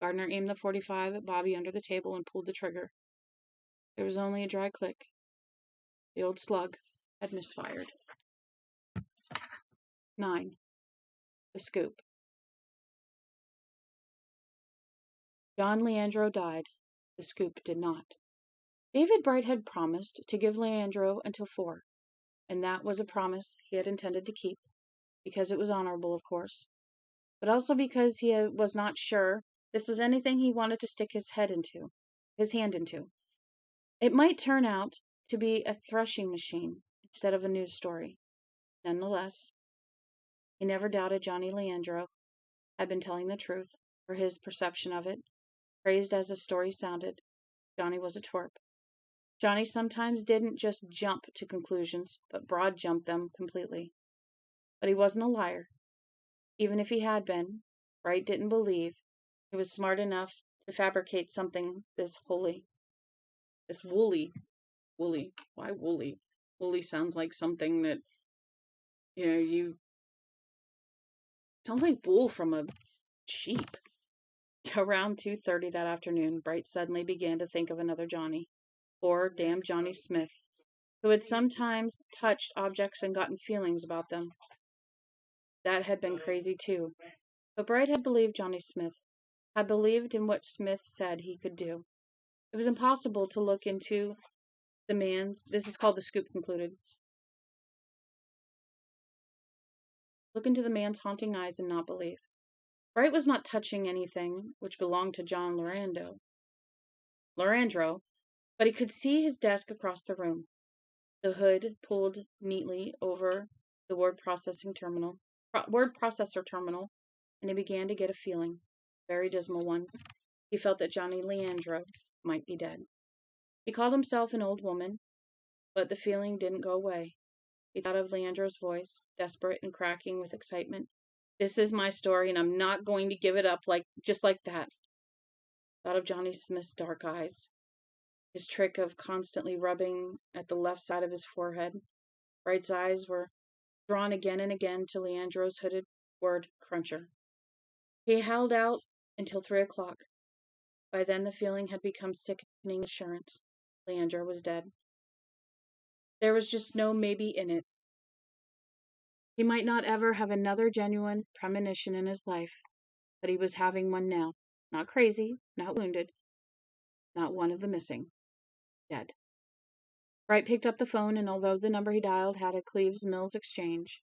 Gardner aimed the .45 at Bobbi under the table and pulled the trigger. There was only a dry click. The old slug had misfired. 9. The scoop. John Leandro died. The scoop did not. David Bright had promised to give Leandro until 4, and that was a promise he had intended to keep, because it was honorable, of course, but also because he was not sure this was anything he wanted to stick his hand into. It might turn out to be a threshing machine instead of a news story. Nonetheless, he never doubted Johnny Leandro had been telling the truth, or his perception of it. Praised as the story sounded, Johnny was a twerp. Johnny sometimes didn't just jump to conclusions, but broad jumped them completely. But he wasn't a liar. Even if he had been, Bright didn't believe he was smart enough to fabricate something this woolly. Woolly. Why woolly? Woolly sounds like something that, sounds like wool from a sheep. Around 2:30 that afternoon, Bright suddenly began to think of another Johnny. Poor damn Johnny Smith, who had sometimes touched objects and gotten feelings about them. That had been crazy too. But Bright had believed Johnny Smith, had believed in what Smith said he could do. It was impossible to look into the man's, this is called the scoop concluded, look into the man's haunting eyes and not believe. Bright was not touching anything which belonged to John Lorandro, but he could see his desk across the room, the hood pulled neatly over the word processor terminal, and he began to get a feeling, a very dismal one. He felt that Johnny Leandro might be dead. He called himself an old woman, but the feeling didn't go away. He thought of Leandro's voice, desperate and cracking with excitement. This is my story, and I'm not going to give it up just like that. Thought of Johnny Smith's dark eyes, his trick of constantly rubbing at the left side of his forehead. Bright's eyes were drawn again and again to Leandro's hooded word cruncher. He held out until 3:00. By then the feeling had become sickening assurance. Leandro was dead. There was just no maybe in it. He might not ever have another genuine premonition in his life, but he was having one now. Not crazy, not wounded, not one of the missing. Dead. Bright picked up the phone, and although the number he dialed had a Cleves Mills exchange,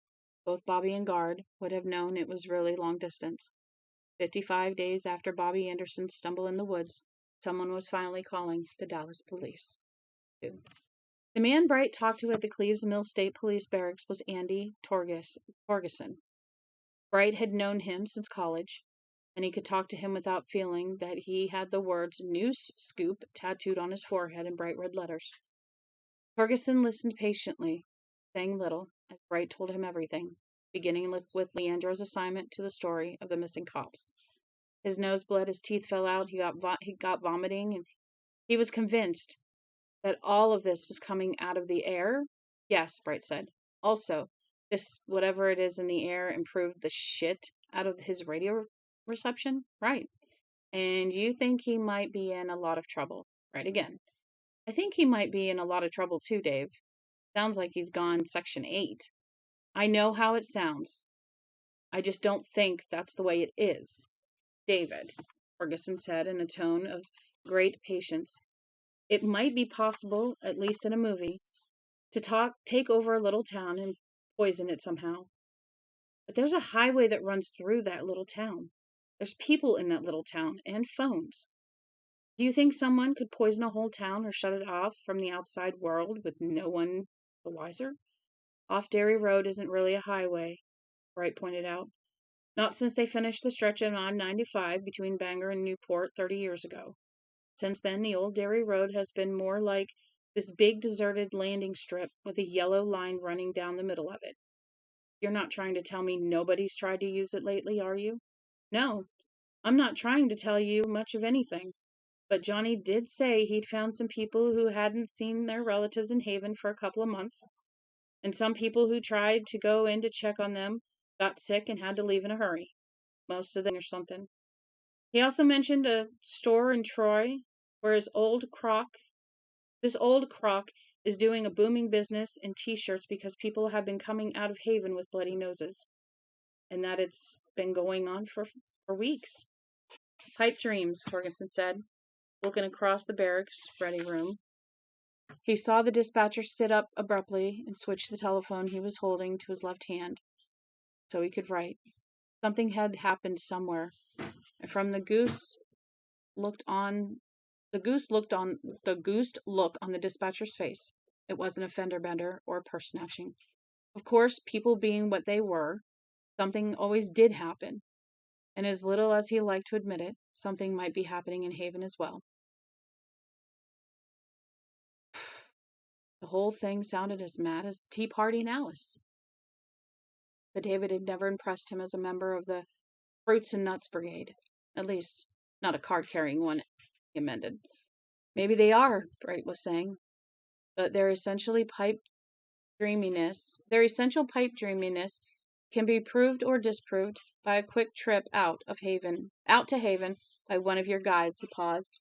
both Bobbi and Guard would have known it was really long distance. 55 days after Bobbi Anderson's stumble in the woods, someone was finally calling the Dallas police. The man Bright talked to at the Cleves Mills State Police Barracks was Andy Torgeson. Bright had known him since college, and he could talk to him without feeling that he had the words "News Scoop" tattooed on his forehead in bright red letters. Torgeson listened patiently, saying little, as Bright told him everything, beginning with Leandro's assignment to the story of the missing cops. His nose bled, his teeth fell out, he got vomiting, and he was convinced that all of this was coming out of the air. Yes, Bright said. Also, this, whatever it is in the air, improved the shit out of his radio reception? Right. And you think he might be in a lot of trouble? Right again. I think he might be in a lot of trouble too, Dave. Sounds like he's gone Section 8. I know how it sounds. I just don't think that's the way it is. David, Ferguson said in a tone of great patience. It might be possible, at least in a movie, to take over a little town and poison it somehow. But there's a highway that runs through that little town. There's people in that little town, and phones. Do you think someone could poison a whole town or shut it off from the outside world with no one the wiser? Off Derry Road isn't really a highway, Bright pointed out. Not since they finished the stretch of I-95 between Bangor and Newport 30 years ago. Since then, the old Derry Road has been more like this big deserted landing strip with a yellow line running down the middle of it. You're not trying to tell me nobody's tried to use it lately, are you? No, I'm not trying to tell you much of anything. But Johnny did say he'd found some people who hadn't seen their relatives in Haven for a couple of months, and some people who tried to go in to check on them got sick and had to leave in a hurry. Most of them or something. He also mentioned a store in Troy where this old crock is doing a booming business in t-shirts because people have been coming out of Haven with bloody noses, and that it's been going on for weeks. Pipe dreams, Torgeson said, looking across the barracks ready room. He saw the dispatcher sit up abruptly and switch the telephone he was holding to his left hand so he could write. Something had happened somewhere, and from the goose look on the dispatcher's face, it wasn't a fender bender or a purse snatching. Of course, people being what they were, something always did happen, and as little as he liked to admit it, something might be happening in Haven as well. The whole thing sounded as mad as the Tea Party in Alice. But David had never impressed him as a member of the Fruits and Nuts Brigade. At least, not a card-carrying one, he amended. Maybe they are, Bright was saying. But their essential pipe dreaminess can be proved or disproved by a quick trip out to Haven by one of your guys. He paused.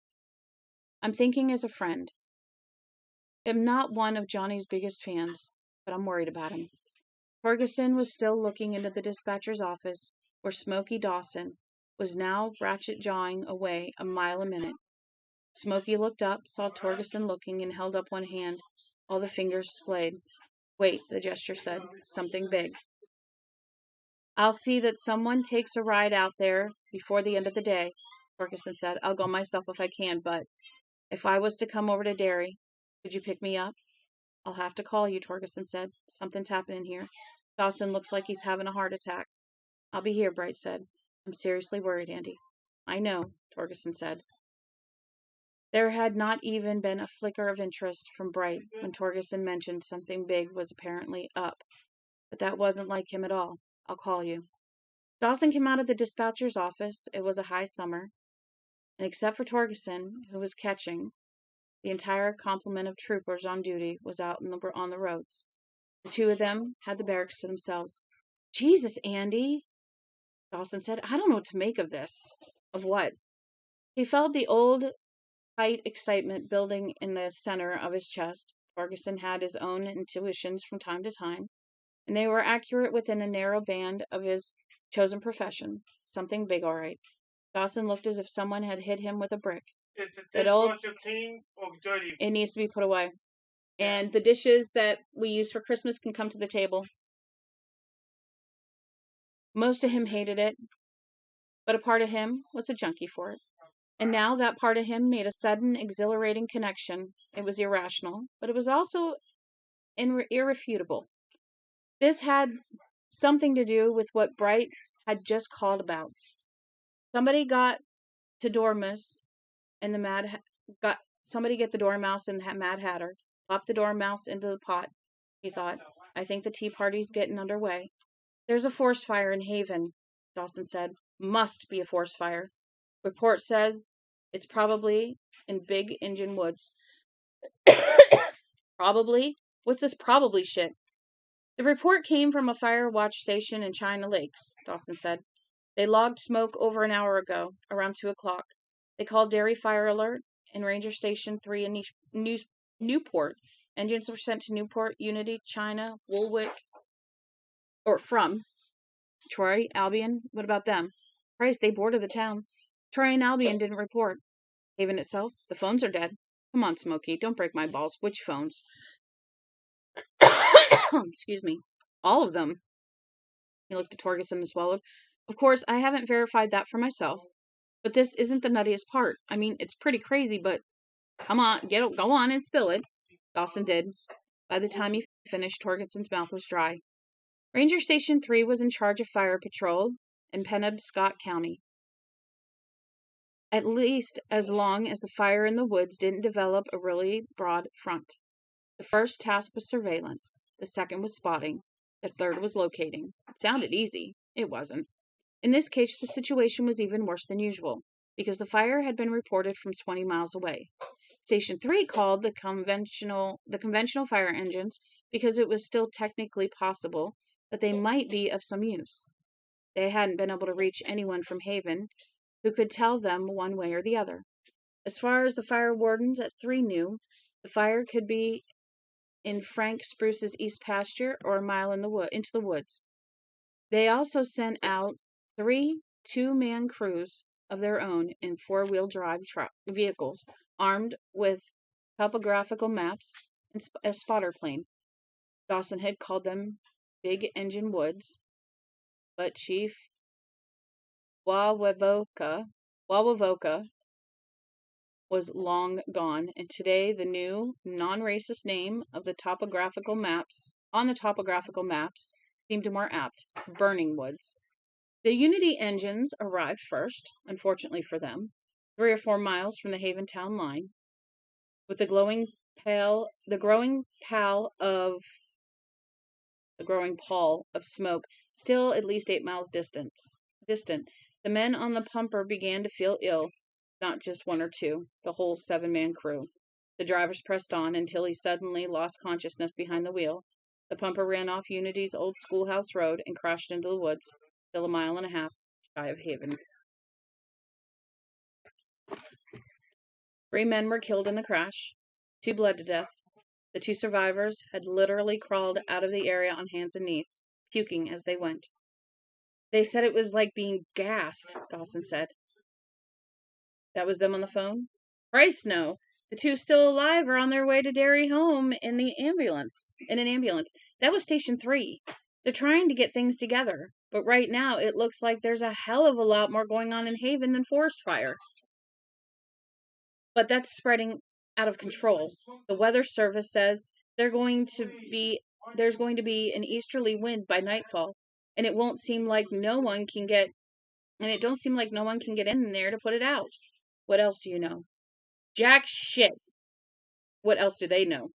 I'm thinking as a friend. I'm not one of Johnny's biggest fans, but I'm worried about him. Ferguson was still looking into the dispatcher's office, where Smoky Dawson was now ratchet-jawing away a mile a minute. Smoky looked up, saw Torgeson looking, and held up one hand. All the fingers displayed. Wait, the gesture said. Something big. I'll see that someone takes a ride out there before the end of the day, Ferguson said. I'll go myself if I can, but if I was to come over to Derry, could you pick me up? I'll have to call you, Torgeson said. Something's happening here. Dawson looks like he's having a heart attack. I'll be here, Bright said. I'm seriously worried, Andy. I know, Torgeson said. There had not even been a flicker of interest from Bright when Torgeson mentioned something big was apparently up. But that wasn't like him at all. I'll call you. Dawson came out of the dispatcher's office. It was a high summer, and except for Torgeson, who was catching, the entire complement of troopers on duty was out on the roads. The two of them had the barracks to themselves. Jesus, Andy, Dawson said. I don't know what to make of this. Of what? He felt the old tight excitement building in the center of his chest. Ferguson had his own intuitions from time to time, and they were accurate within a narrow band of his chosen profession. Something big, all right. Dawson looked as if someone had hit him with a brick. Is the That old, dishwasher clean or dirty? it needs to be put away. Yeah. And the dishes that we use for Christmas can come to the table. Most of him hated it, but a part of him was a junkie for it. And now that part of him made a sudden, exhilarating connection. It was irrational, but it was also irrefutable. This had something to do with what Bright had just called about. Somebody got to Dormouse and the got somebody get the Dormouse and Mad Hatter. Pop the Dormouse into the pot, he thought. I think the tea party's getting underway. There's a forest fire in Haven, Dawson said. Must be a forest fire. Report says it's probably in Big Engine Woods. Probably? What's this probably shit? The report came from a fire watch station in China Lakes, Dawson said. They logged smoke over an hour ago, around 2 o'clock. They called Dairy Fire Alert and Ranger Station 3 in Newport. Engines were sent to Newport, Unity, China, Woolwich, or from Troy, Albion. What about them? Christ, they boarded the town. Troy and Albion didn't report. Haven itself, the phones are dead. Come on, Smokey, don't break my balls. Which phones? Excuse me. All of them. He looked at Torgerson and swallowed. Of course, I haven't verified that for myself. But this isn't the nuttiest part. I mean, it's pretty crazy, but come on, go on and spill it. Dawson did. By the time he finished, Torgerson's mouth was dry. Ranger Station 3 was in charge of fire patrol in Penobscot County. At least as long as the fire in the woods didn't develop a really broad front. The first task was surveillance. The second was spotting. The third was locating. It sounded easy. It wasn't. In this case, the situation was even worse than usual, because the fire had been reported from 20 miles away. Station 3 called the conventional fire engines because it was still technically possible that they might be of some use. They hadn't been able to reach anyone from Haven who could tell them one way or the other. As far as the fire wardens at 3 knew, the fire could be in Frank Spruce's east pasture or a mile into the woods. They also sent out 3 two-man crews of their own in 4-wheel drive vehicles, armed with topographical maps and a spotter plane. Dawson had called them Big Engine Woods, but Chief Wawavoka was long gone, and today the new, non-racist name of the topographical maps seemed more apt: Burning Woods. The Unity engines arrived first, unfortunately for them, 3 or 4 miles from the Haven town line, with the growing pall of smoke still at least 8 miles distant. The men on the pumper began to feel ill, not just 1 or 2, the whole 7-man crew. The drivers pressed on until he suddenly lost consciousness behind the wheel. The pumper ran off Unity's old schoolhouse road and crashed into the woods, still 1.5 miles shy of Haven. 3 men were killed in the crash. 2 bled to death. The 2 survivors had literally crawled out of the area on hands and knees, puking as they went. They said it was like being gassed, Dawson said. That was them on the phone? Christ, no. The 2 still alive are on their way to Derry home in an ambulance. That was Station 3. They're trying to get things together, but right now it looks like there's a hell of a lot more going on in Haven than forest fire. But that's spreading out of control. The Weather Service says there's going to be an easterly wind by nightfall, and it don't seem like no one can get in there to put it out. What else do you know? Jack shit. What else do they know?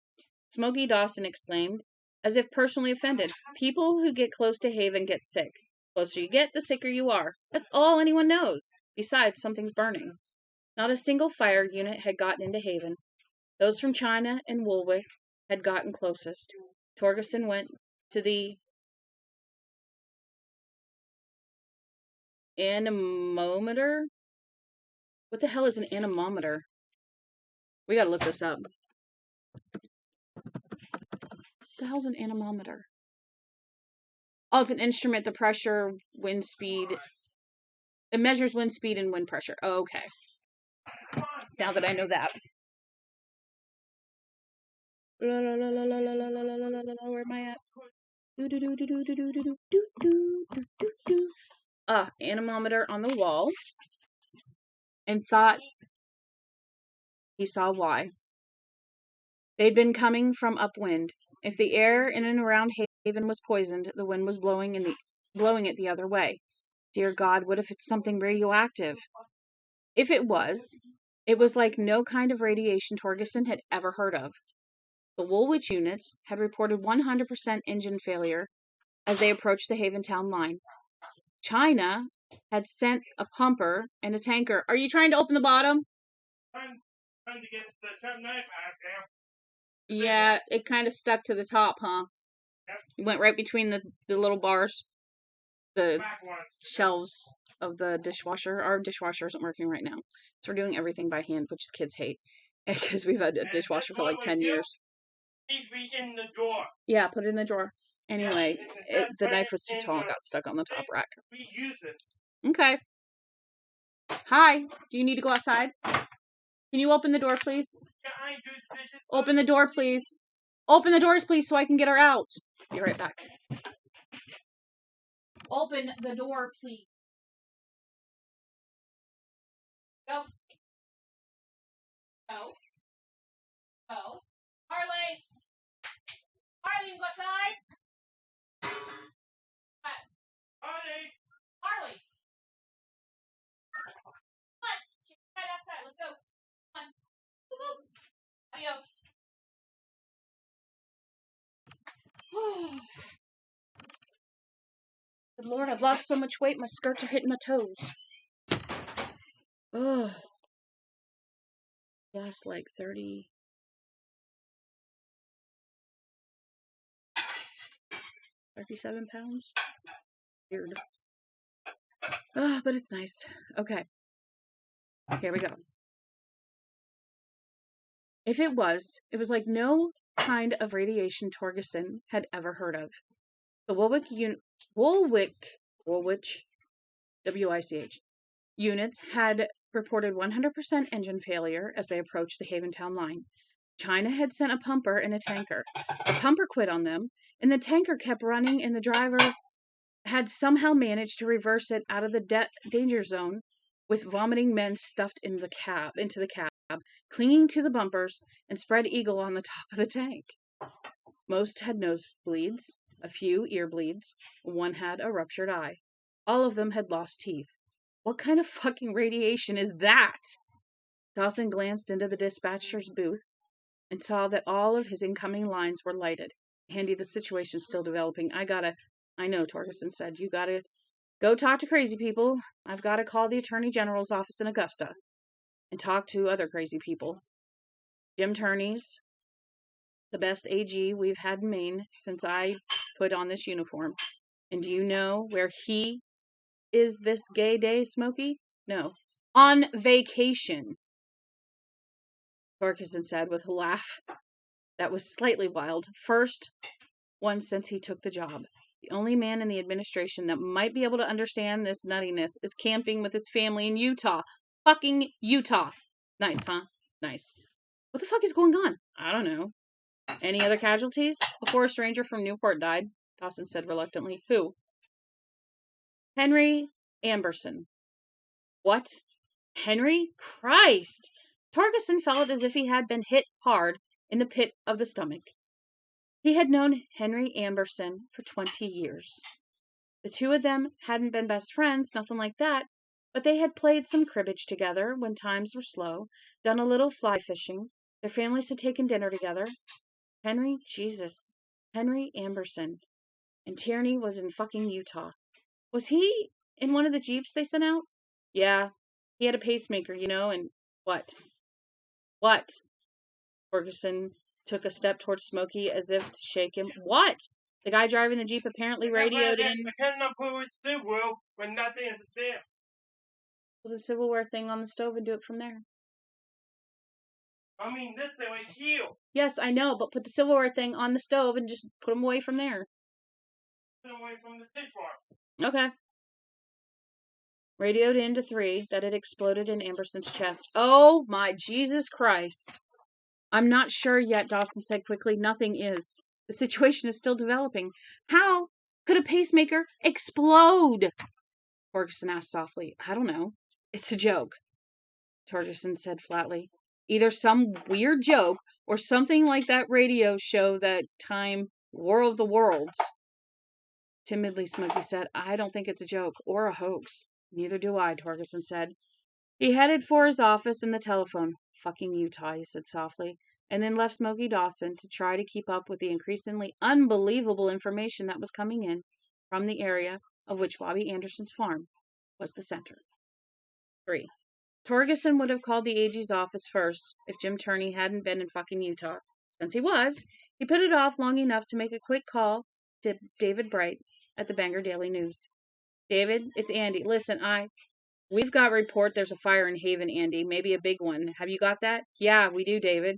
Smokey Dawson exclaimed, as if personally offended. People who get close to Haven get sick. The closer you get, the sicker you are. That's all anyone knows. Besides, something's burning. Not a single fire unit had gotten into Haven. Those from China and Woolwich had gotten closest. Torgerson went to the anemometer. What the hell is an anemometer? We gotta look this up. What the hell's an anemometer? Oh, it's an instrument, the pressure, wind speed. It measures wind speed and wind pressure. Oh, okay. Now that I know that. Where am I at? Anemometer on the wall. And thought he saw why. They'd been coming from upwind. If the air in and around Haven was poisoned, the wind was blowing it the other way. Dear God, what if it's something radioactive? If it was like no kind of radiation Torgerson had ever heard of. The Woolwich units had reported 100% engine failure as they approached the Haventown line. China had sent a pumper and a tanker. Are you trying to open the bottom? Trying to get the sharp knife out there. Yeah, it kind of stuck to the top, huh? Yep. It went right between the little bars, the shelves of the dishwasher. Our dishwasher isn't working right now. So we're doing everything by hand, which the kids hate. Because we've had a dishwasher for like 10 years. Needs to be in the drawer. Yeah, put it in the drawer. Anyway, the knife was too tall and got stuck on the top rack. We use it. Okay. Hi, do you need to go outside? Can you open the door, please? Open the door, please. Open the doors, please, so I can get her out. Be right back. Open the door, please. Go. Go. Go. Harley! Harley, you go outside? Harley! Harley! Come on. She's right outside. Let's go. Come on. Woo-hoo. Adios. Good Lord, I've lost so much weight, my skirts are hitting my toes. Ugh. Lost like 37 pounds. Weird. But it's nice. Okay. Here we go. If it was like no kind of radiation Torgerson had ever heard of. The Woolwich, W-I-C-H, units had reported 100% engine failure as they approached the Haventown line. China had sent a pumper and a tanker. The pumper quit on them, and the tanker kept running, and the driver had somehow managed to reverse it out of the danger zone with vomiting men stuffed into the cab, clinging to the bumpers, and spread eagle on the top of the tank. Most had nosebleeds, a few ear bleeds, one had a ruptured eye. All of them had lost teeth. What kind of fucking radiation is that? Dawson glanced into the dispatcher's booth and saw that all of his incoming lines were lighted. Handy, the situation's still developing. I know, Torgerson said. You gotta go talk to crazy people. I've gotta call the Attorney General's office in Augusta and talk to other crazy people. Jim Turney's the best AG we've had in Maine since I put on this uniform. And do you know where he is this gay day, Smokey? No. On vacation, Torgerson said with a laugh that was slightly wild. First one since he took the job. The only man in the administration that might be able to understand this nuttiness is camping with his family in Utah. Fucking Utah. Nice, huh? Nice. What the fuck is going on? I don't know. Any other casualties? Before a stranger from Newport died, Dawson said reluctantly. Who? Henry Anderson. What? Henry? Christ! Torgerson felt as if he had been hit hard in the pit of the stomach. He had known Henry Anderson for 20 years. The two of them hadn't been best friends, nothing like that, but they had played some cribbage together when times were slow, done a little fly fishing. Their families had taken dinner together. Henry Anderson. And Tierney was in fucking Utah. Was he in one of the Jeeps they sent out? Yeah. He had a pacemaker, and what? What? Ferguson took a step towards Smokey as if to shake him. What? The guy driving the Jeep apparently radioed in. I cannot put with silverware when nothing is there. Put the silverware thing on the stove and do it from there. I mean, this thing right here. Yes, I know, but put the silverware thing on the stove and just put them away from there. away from the dishwasher. Okay. Radioed into 3 that it exploded in Amberson's chest. Oh my Jesus Christ. I'm not sure yet, Dawson said quickly. Nothing is. The situation is still developing. How could a pacemaker explode? Ferguson asked softly. I don't know. It's a joke, Torgerson said flatly. Either some weird joke or something like that radio show that time, War of the Worlds. Timidly, Smokey said, I don't think it's a joke or a hoax. Neither do I, Torgerson said. He headed for his office and the telephone. Fucking Utah, he said softly, and then left Smokey Dawson to try to keep up with the increasingly unbelievable information that was coming in from the area of which Bobbi Anderson's farm was the center. 3. Torgerson would have called the AG's office first if Jim Turney hadn't been in fucking Utah. Since he was, he put it off long enough to make a quick call to David Bright at the Bangor Daily News. David, it's Andy. Listen, we've got a report there's a fire in Haven, Andy. Maybe a big one. Have you got that? Yeah, we do, David.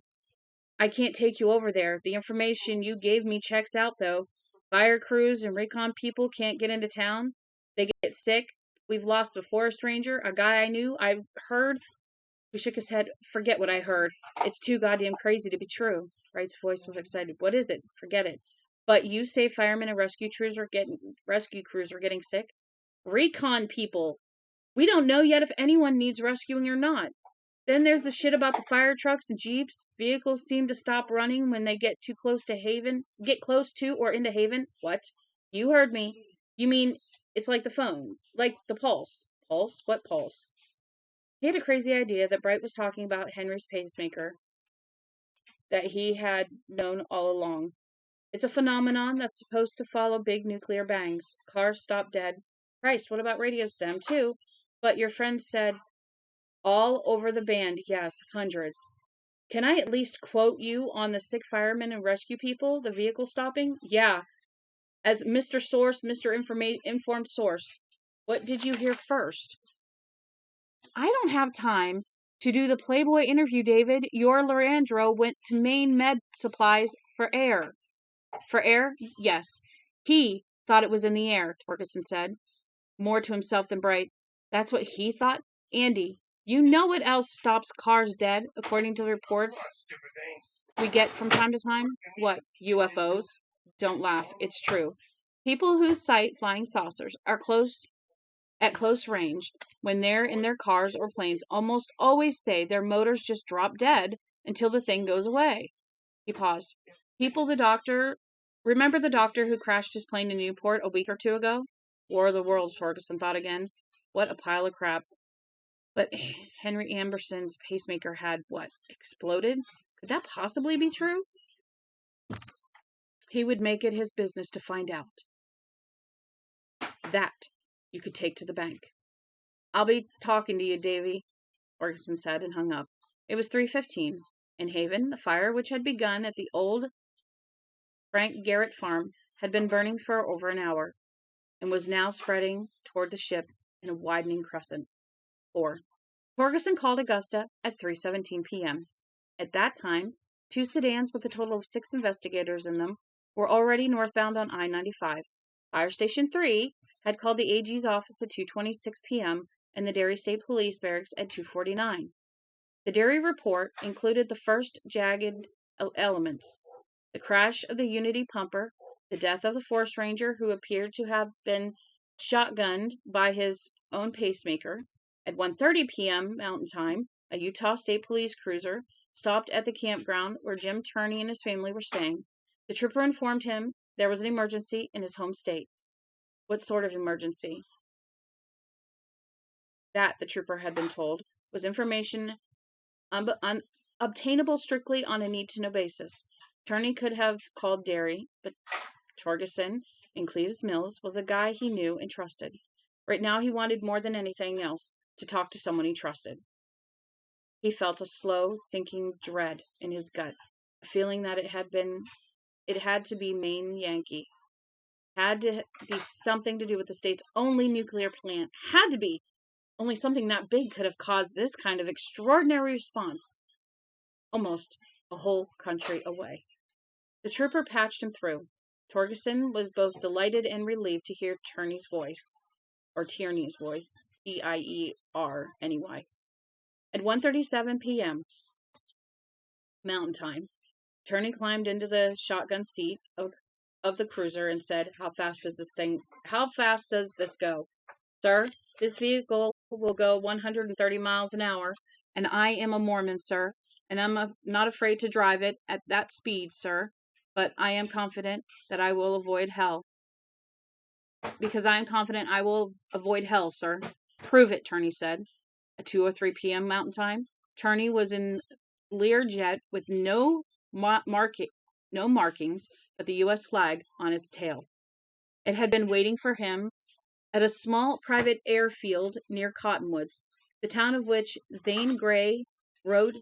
I can't take you over there. The information you gave me checks out, though. Fire crews and recon people can't get into town. They get sick. We've lost a forest ranger, a guy I knew. I've heard. He shook his head. Forget what I heard. It's too goddamn crazy to be true. Wright's voice was excited. What is it? Forget it. But you say firemen and rescue crews are getting sick? Recon people. We don't know yet if anyone needs rescuing or not. Then there's the shit about the fire trucks and jeeps. Vehicles seem to stop running when they get close to or into Haven. What? You heard me. You mean it's like the phone, like the pulse. Pulse? What pulse? He had a crazy idea that Bright was talking about Henry's pacemaker that he had known all along. It's a phenomenon that's supposed to follow big nuclear bangs. Cars stop dead. Christ, what about radios? Them too. But your friend said all over the band. Yes, hundreds. Can I at least quote you on the sick firemen and rescue people, the vehicle stopping? Yeah. As Mr. Source, Mr. Informed Source. What did you hear first? I don't have time to do the Playboy interview, David. Your Leandro went to Maine Med Supplies for air. For air? Yes. He thought it was in the air, Torgerson said, more to himself than Bright. That's what he thought? Andy, you know what else stops cars dead, according to the reports we get from time to time? What, UFOs? Don't laugh. It's true. People who sight flying saucers are at close range when they're in their cars or planes almost always say their motors just drop dead until the thing goes away. He paused. Remember the doctor who crashed his plane in Newport a week or two ago? War of the Worlds, Ferguson thought again. What a pile of crap. But Henry Amberson's pacemaker had, what, exploded? Could that possibly be true? He would make it his business to find out. That you could take to the bank. I'll be talking to you, Davy, Ferguson said and hung up. It was 3:15. In Haven, the fire which had begun at the old Frank Garrett farm had been burning for over an hour and was now spreading toward the ship in a widening crescent. 4. Ferguson called Augusta at 3:17 p.m. At that time, 2 sedans with a total of 6 investigators in them were already northbound on I-95. Fire Station 3 had called the AG's office at 2:26 p.m. and the Derry State Police Barracks at 2:49. The Derry report included the first jagged elements: the crash of the Unity pumper, the death of the forest ranger who appeared to have been shotgunned by his own pacemaker. At 1:30 p.m. Mountain Time, a Utah State Police cruiser stopped at the campground where Jim Turney and his family were staying. The trooper informed him there was an emergency in his home state. What sort of emergency? That, the trooper had been told, was information obtainable strictly on a need-to-know basis. Turney could have called Derry, but Torgerson in Cleves Mills was a guy he knew and trusted. Right now he wanted more than anything else to talk to someone he trusted. He felt a slow, sinking dread in his gut, a feeling that it had to be Maine Yankee. Had to be something to do with the state's only nuclear plant. Had to be. Only something that big could have caused this kind of extraordinary response. Almost a whole country away. The trooper patched him through. Torgerson was both delighted and relieved to hear Tierney's voice, Tierney. At 1:37 p.m. Mountain Time, Tierney climbed into the shotgun seat of the cruiser and said, How fast does this go? Sir, this vehicle will go 130 miles an hour, and I am a Mormon, sir, and I'm not afraid to drive it at that speed, sir, but I am confident that I will avoid hell. Because I am confident I will avoid hell, sir. Prove it, Tierney said. At 2:03 p.m. Mountain Time, Tierney was in Learjet with no markings but the U.S. flag on its tail. It had been waiting for him at a small private airfield near Cottonwoods, the town of which Zane Grey wrote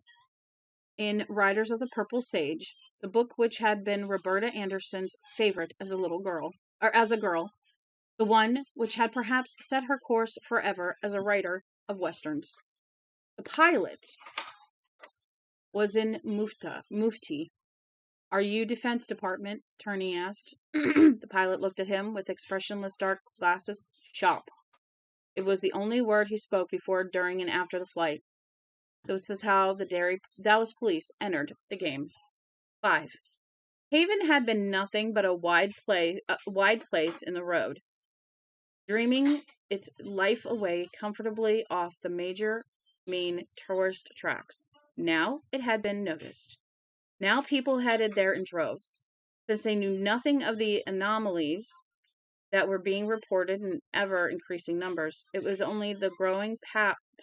in Riders of the Purple Sage, the book which had been Roberta Anderson's favorite as a girl, the one which had perhaps set her course forever as a writer of westerns. The pilot was in Mufti. Are you Defense Department? Tierney asked. The pilot looked at him with expressionless dark glasses. Shop. It was the only word he spoke before, during, and after the flight. This is how the Dallas police entered the game. 5. Haven had been nothing but a wide place in the road, dreaming its life away comfortably off the major main tourist tracks. Now it had been noticed. Now people headed there in droves. Since they knew nothing of the anomalies that were being reported in ever-increasing numbers, it was only the growing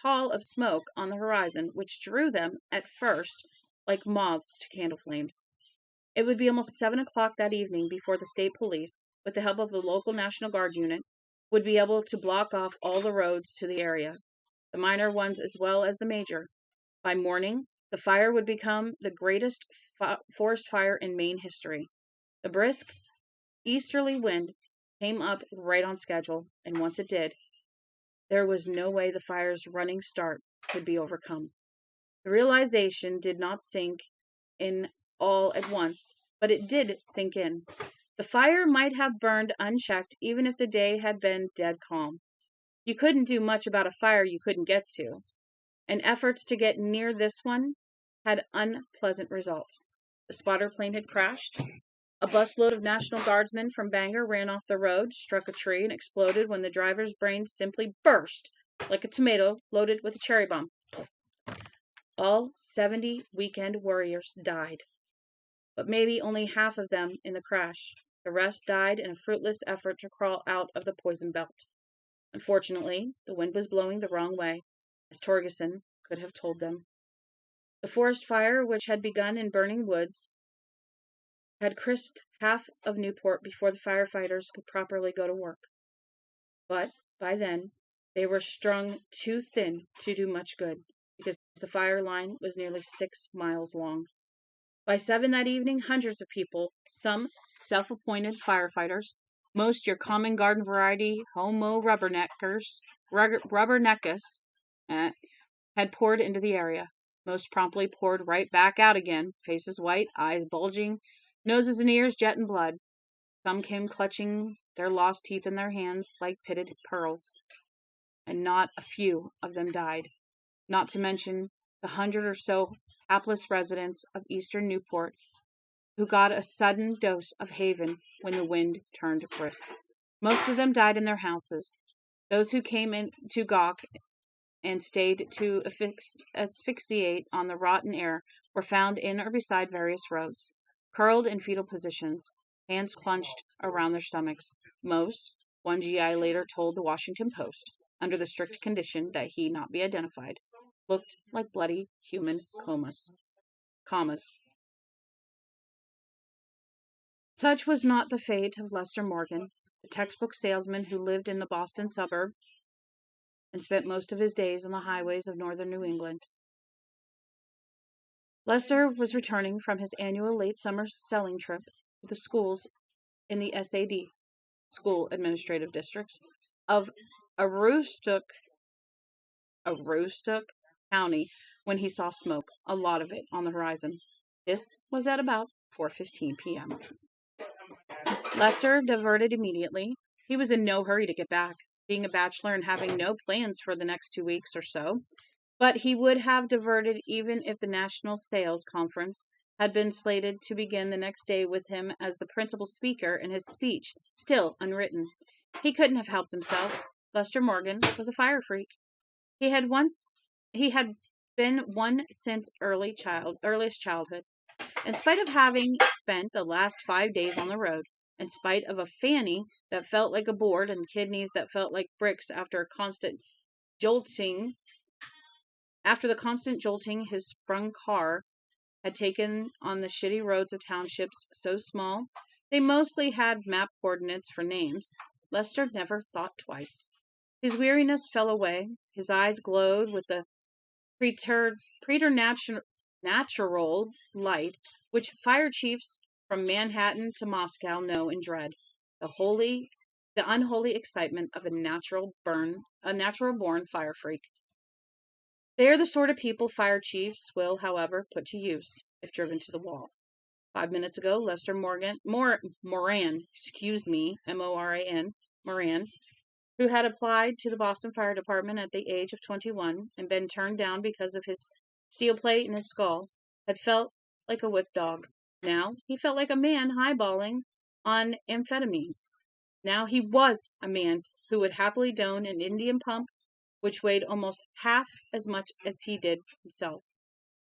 pall of smoke on the horizon which drew them at first like moths to candle flames. It would be almost 7 o'clock that evening before the state police, with the help of the local National Guard unit, would be able to block off all the roads to the area, the minor ones as well as the major. By morning, the fire would become the greatest forest fire in Maine history. The brisk easterly wind came up right on schedule, and once it did, there was no way the fire's running start could be overcome. The realization did not sink in all at once, but it did sink in. The fire might have burned unchecked even if the day had been dead calm. You couldn't do much about a fire you couldn't get to, and efforts to get near this one had unpleasant results. The spotter plane had crashed. A busload of National Guardsmen from Bangor ran off the road, struck a tree, and exploded when the driver's brain simply burst like a tomato loaded with a cherry bomb. All 70 weekend warriors died, but maybe only half of them in the crash. The rest died in a fruitless effort to crawl out of the poison belt. Unfortunately, the wind was blowing the wrong way, as Torgerson could have told them. The forest fire, which had begun in Burning Woods, had crisped half of Newport before the firefighters could properly go to work. But by then, they were strung too thin to do much good, because the fire line was nearly 6 miles long. By 7 that evening, hundreds of people, some self-appointed firefighters, most your common garden variety homo rubberneckers, had poured into the area. Most promptly poured right back out again, faces white, eyes bulging, noses and ears jetting blood. Some came clutching their lost teeth in their hands like pitted pearls, and not a few of them died, not to mention the 100 or so hapless residents of eastern Newport who got a sudden dose of Haven when the wind turned brisk. Most of them died in their houses. Those who came in to gawk and stayed to asphyxiate on the rotten air were found in or beside various roads, curled in fetal positions, hands clenched around their stomachs. Most, one GI later told the Washington Post, under the strict condition that he not be identified, looked like bloody human commas. Such was not the fate of Lester Morgan, the textbook salesman who lived in the Boston suburb and spent most of his days on the highways of northern New England. Lester was returning from his annual late summer selling trip to the schools in the SAD, School Administrative Districts, of Aroostook County when he saw smoke, a lot of it, on the horizon. This was at about 4:15 p.m. Lester diverted immediately. He was in no hurry to get back, being a bachelor and having no plans for the next 2 weeks or so. But he would have diverted even if the National Sales Conference had been slated to begin the next day with him as the principal speaker and his speech still unwritten. He couldn't have helped himself. Lester Morgan was a fire freak. He had been one since earliest childhood. In spite of having spent the last 5 days on the road, in spite of a fanny that felt like a board and kidneys that felt like bricks jolting, after the constant jolting his sprung car had taken on the shitty roads of townships so small they mostly had map coordinates for names, Lester never thought twice. His weariness fell away. His eyes glowed with the preternatural light which fire chiefs from Manhattan to Moscow know and dread. The unholy excitement of a natural born fire freak. They are the sort of people fire chiefs will, however, put to use if driven to the wall. 5 minutes ago, Lester Moran, Moran, who had applied to the Boston Fire Department at the age of 21 and been turned down because of his steel plate in his skull, had felt like a whipped dog. Now he felt like a man highballing on amphetamines. Now he was a man who would happily don an Indian pump which weighed almost half as much as he did himself,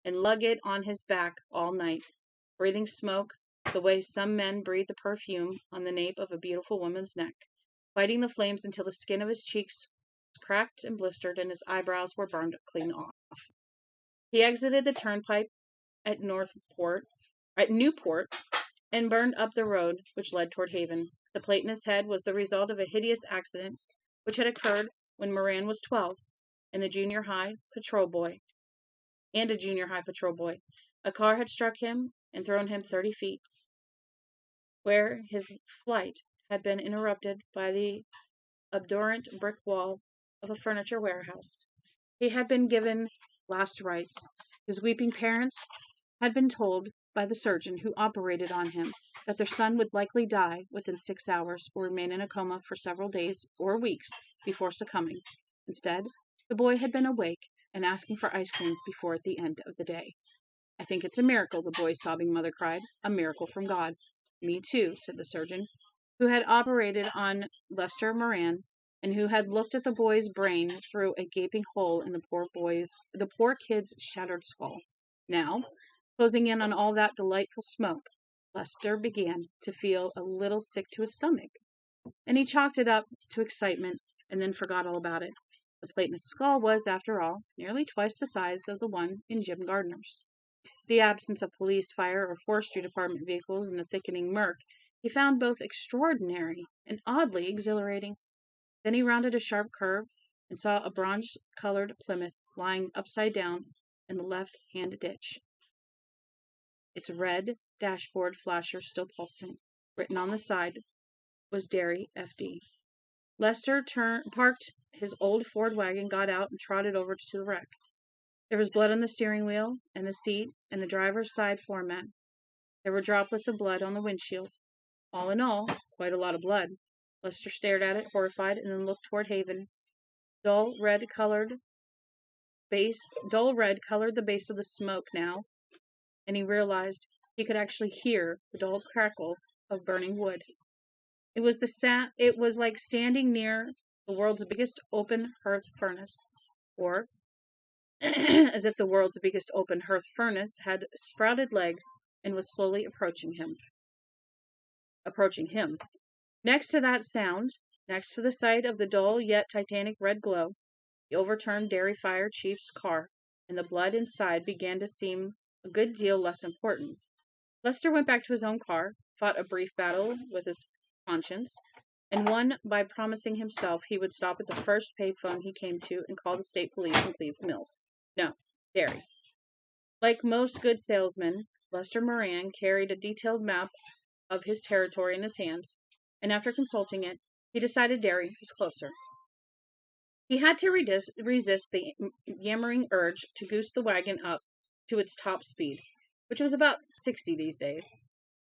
and lug it on his back all night, breathing smoke the way some men breathe the perfume on the nape of a beautiful woman's neck, fighting the flames until the skin of his cheeks was cracked and blistered and his eyebrows were burned clean off. He exited the turnpike at Newport, and burned up the road which led toward Haven. The plate in his head was the result of a hideous accident which had occurred when Moran was 12, and a junior high patrol boy. A car had struck him and thrown him 30 feet, where his flight had been interrupted by the obdurate brick wall of a furniture warehouse. He had been given last rites. His weeping parents had been told by the surgeon who operated on him that their son would likely die within 6 hours or remain in a coma for several days or weeks before succumbing. Instead, the boy had been awake and asking for ice cream before the end of the day. "I think it's a miracle," the boy's sobbing mother cried. "A miracle from God." "Me too," said the surgeon, who had operated on Lester Moran and who had looked at the boy's brain through a gaping hole in the poor kid's shattered skull. Now, closing in on all that delightful smoke, Lester began to feel a little sick to his stomach, and he chalked it up to excitement and then forgot all about it. The plate in his skull was, after all, nearly twice the size of the one in Jim Gardner's. The absence of police, fire, or forestry department vehicles in the thickening murk he found both extraordinary and oddly exhilarating. Then he rounded a sharp curve and saw a bronze-colored Plymouth lying upside down in the left-hand ditch, its red dashboard flasher still pulsing. Written on the side was Derry, F.D. Lester parked his old Ford wagon, got out, and trotted over to the wreck. There was blood on the steering wheel and the seat and the driver's side floor mat. There were droplets of blood on the windshield. All in all, quite a lot of blood. Lester stared at it, horrified, and then looked toward Haven. Dull red colored the base of the smoke now, and he realized he could actually hear the dull crackle of burning wood. It was like standing near the world's biggest open hearth furnace, or as if the world's biggest open hearth furnace had sprouted legs and was slowly approaching him. Next to that sound, next to the sight of the dull yet titanic red glow, the overturned dairy fire chief's car, and the blood inside began to seem a good deal less important. Lester went back to his own car, fought a brief battle with his conscience, and won by promising himself he would stop at the first payphone he came to and call the state police in Cleves Mills. No, Derry. Like most good salesmen, Lester Moran carried a detailed map of his territory in his hand, and after consulting it, he decided Derry was closer. He had to resist the yammering urge to goose the wagon up to its top speed, which was about 60 these days.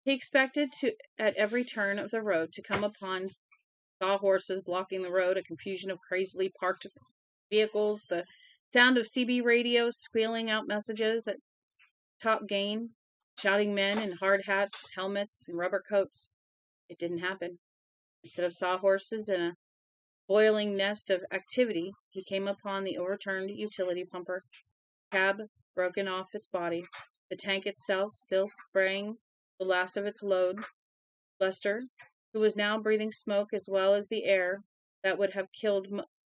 He expected at every turn of the road to come upon sawhorses blocking the road, a confusion of crazily parked vehicles, the sound of CB radios squealing out messages at top gain, shouting men in hard hats, helmets, and rubber coats. It didn't happen. Instead of sawhorses and a boiling nest of activity, he came upon the overturned utility pumper, cab broken off its body, the tank itself still spraying the last of its load. Lester, who was now breathing smoke as well as the air that would have killed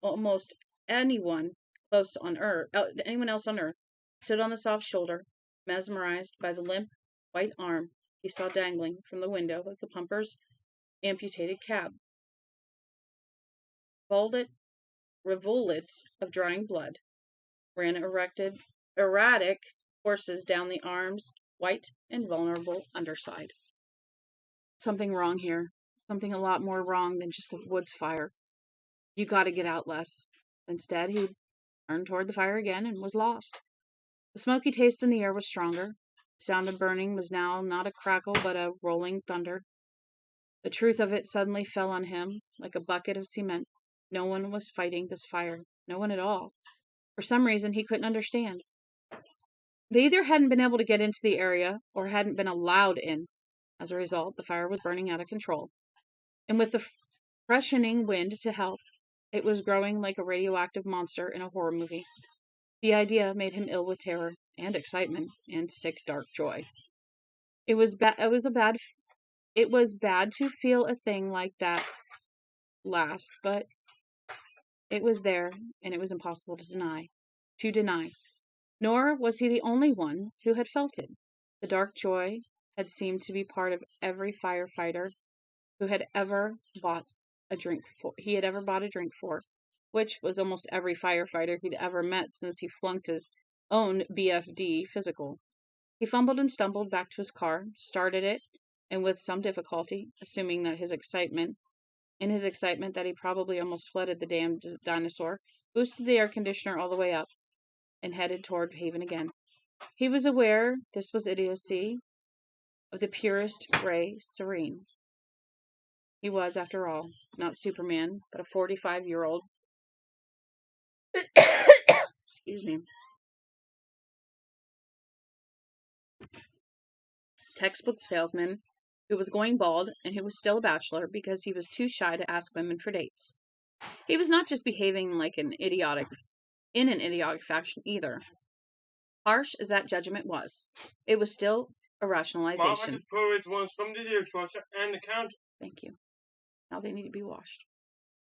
almost anyone anyone else on earth, stood on the soft shoulder, mesmerized by the limp white arm he saw dangling from the window of the pumper's amputated cab. Rivulets of drying blood ran erratic courses down the arm's white and vulnerable underside. Something wrong here. Something a lot more wrong than just a woods fire. You gotta get out, Les. Instead, he turned toward the fire again and was lost. The smoky taste in the air was stronger. The sound of burning was now not a crackle but a rolling thunder. The truth of it suddenly fell on him like a bucket of cement. No one was fighting this fire. No one at all. For some reason he couldn't understand. They either hadn't been able to get into the area or hadn't been allowed in. As a result, the fire was burning out of control. And with the freshening wind to help, it was growing like a radioactive monster in a horror movie. The idea made him ill with terror and excitement and sick, dark joy. It was bad to feel a thing like that last, but it was there, and it was impossible to deny. Nor was he the only one who had felt it. The dark joy had seemed to be part of every firefighter who had ever bought a drink for, which was almost every firefighter he'd ever met since he flunked his own BFD physical. He fumbled and stumbled back to his car, started it, and with some difficulty, assuming that his excitement that he probably almost flooded the damned dinosaur, boosted the air conditioner all the way up, and headed toward Haven again. He was aware this was idiocy of the purest gray serene. He was, after all, not Superman, but a 45-year-old excuse me, textbook salesman who was going bald and who was still a bachelor because he was too shy to ask women for dates. He was not just behaving like in an idiotic fashion either. Harsh as that judgment was, it was still a rationalization. Mom, I just poured ones from the dishwasher and the counter. Thank you. Now they need to be washed.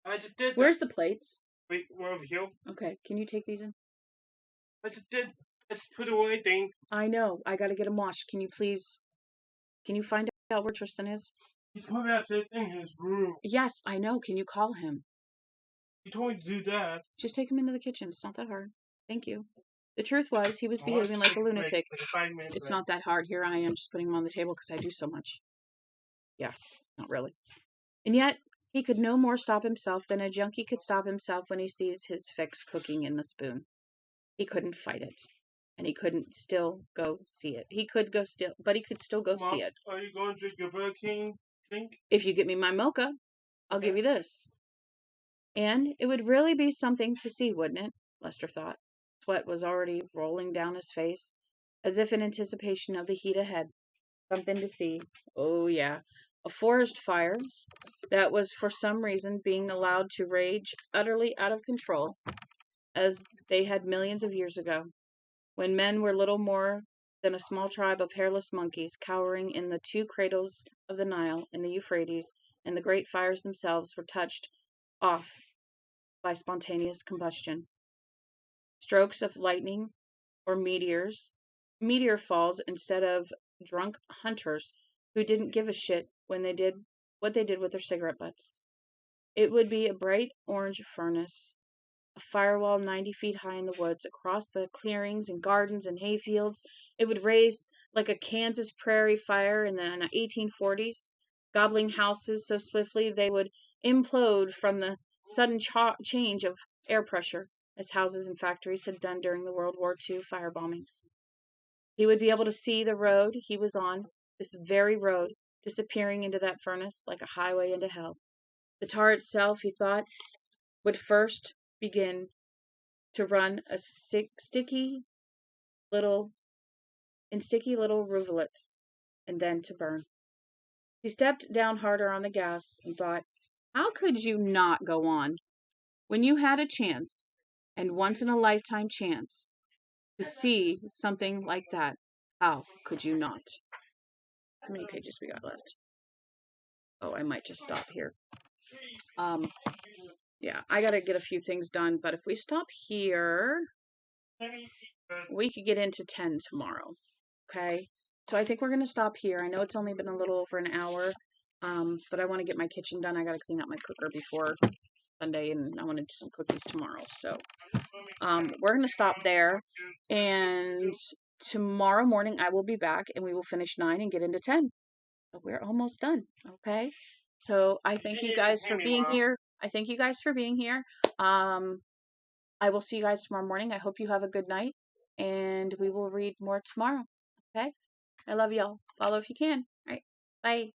I just did that. Where's the plates? Wait, we're over here. Okay, can you take these in? I just did. I just put away thing. I know. I gotta get them washed. Can you find out where Tristan is? He's probably upstairs in his room. Yes, I know. Can you call him? He told me to do that. Just take him into the kitchen. It's not that hard. Thank you. The truth was, he was behaving like a lunatic. It's not that hard. Here I am just putting him on the table because I do so much. Yeah, not really. And yet, he could no more stop himself than a junkie could stop himself when he sees his fix cooking in the spoon. He couldn't fight it. And he couldn't still go see it. He could still go Mom, see it. Are you going to drink your Burger King drink? If you get me my mocha, I'll give you this. And it would really be something to see, wouldn't it? Lester thought. Sweat was already rolling down his face, as if in anticipation of the heat ahead. Something to see. Oh, yeah. A forest fire that was for some reason being allowed to rage utterly out of control, as they had millions of years ago, when men were little more than a small tribe of hairless monkeys cowering in the two cradles of the Nile and the Euphrates, and the great fires themselves were touched off by spontaneous combustion. Strokes of lightning or meteor falls instead of drunk hunters who didn't give a shit when they did what they did with their cigarette butts. It would be a bright orange furnace, a firewall 90 feet high in the woods, across the clearings and gardens and hayfields. It would raise like a Kansas prairie fire in the 1840s, gobbling houses so swiftly they would implode from the sudden change of air pressure, as houses and factories had done during the World War II fire bombings. He would be able to see the road he was on this very road, disappearing into that furnace like a highway into hell. The tar itself, he thought, would first begin to run a sticky little rivulets, and then to burn. He stepped down harder on the gas and thought, how could you not go on? When you had a chance, and once in a lifetime chance, to see something like that, how could you not? How many pages we got left? Oh, I might just stop here. Yeah, I gotta get a few things done, but if we stop here, we could get into 10 tomorrow. Okay? So I think we're gonna stop here. I know it's only been a little over an hour, but I want to get my kitchen done. I gotta clean out my cooker before Sunday, and I want to do some cookies tomorrow. So we're gonna stop there, and tomorrow morning I will be back, and we will finish 9 and get into 10. We're almost done. Okay? So I thank you guys for being here. I will see you guys tomorrow morning. I hope you have a good night, and we will read more tomorrow. Okay? I love y'all. Follow if you can. All right. Bye.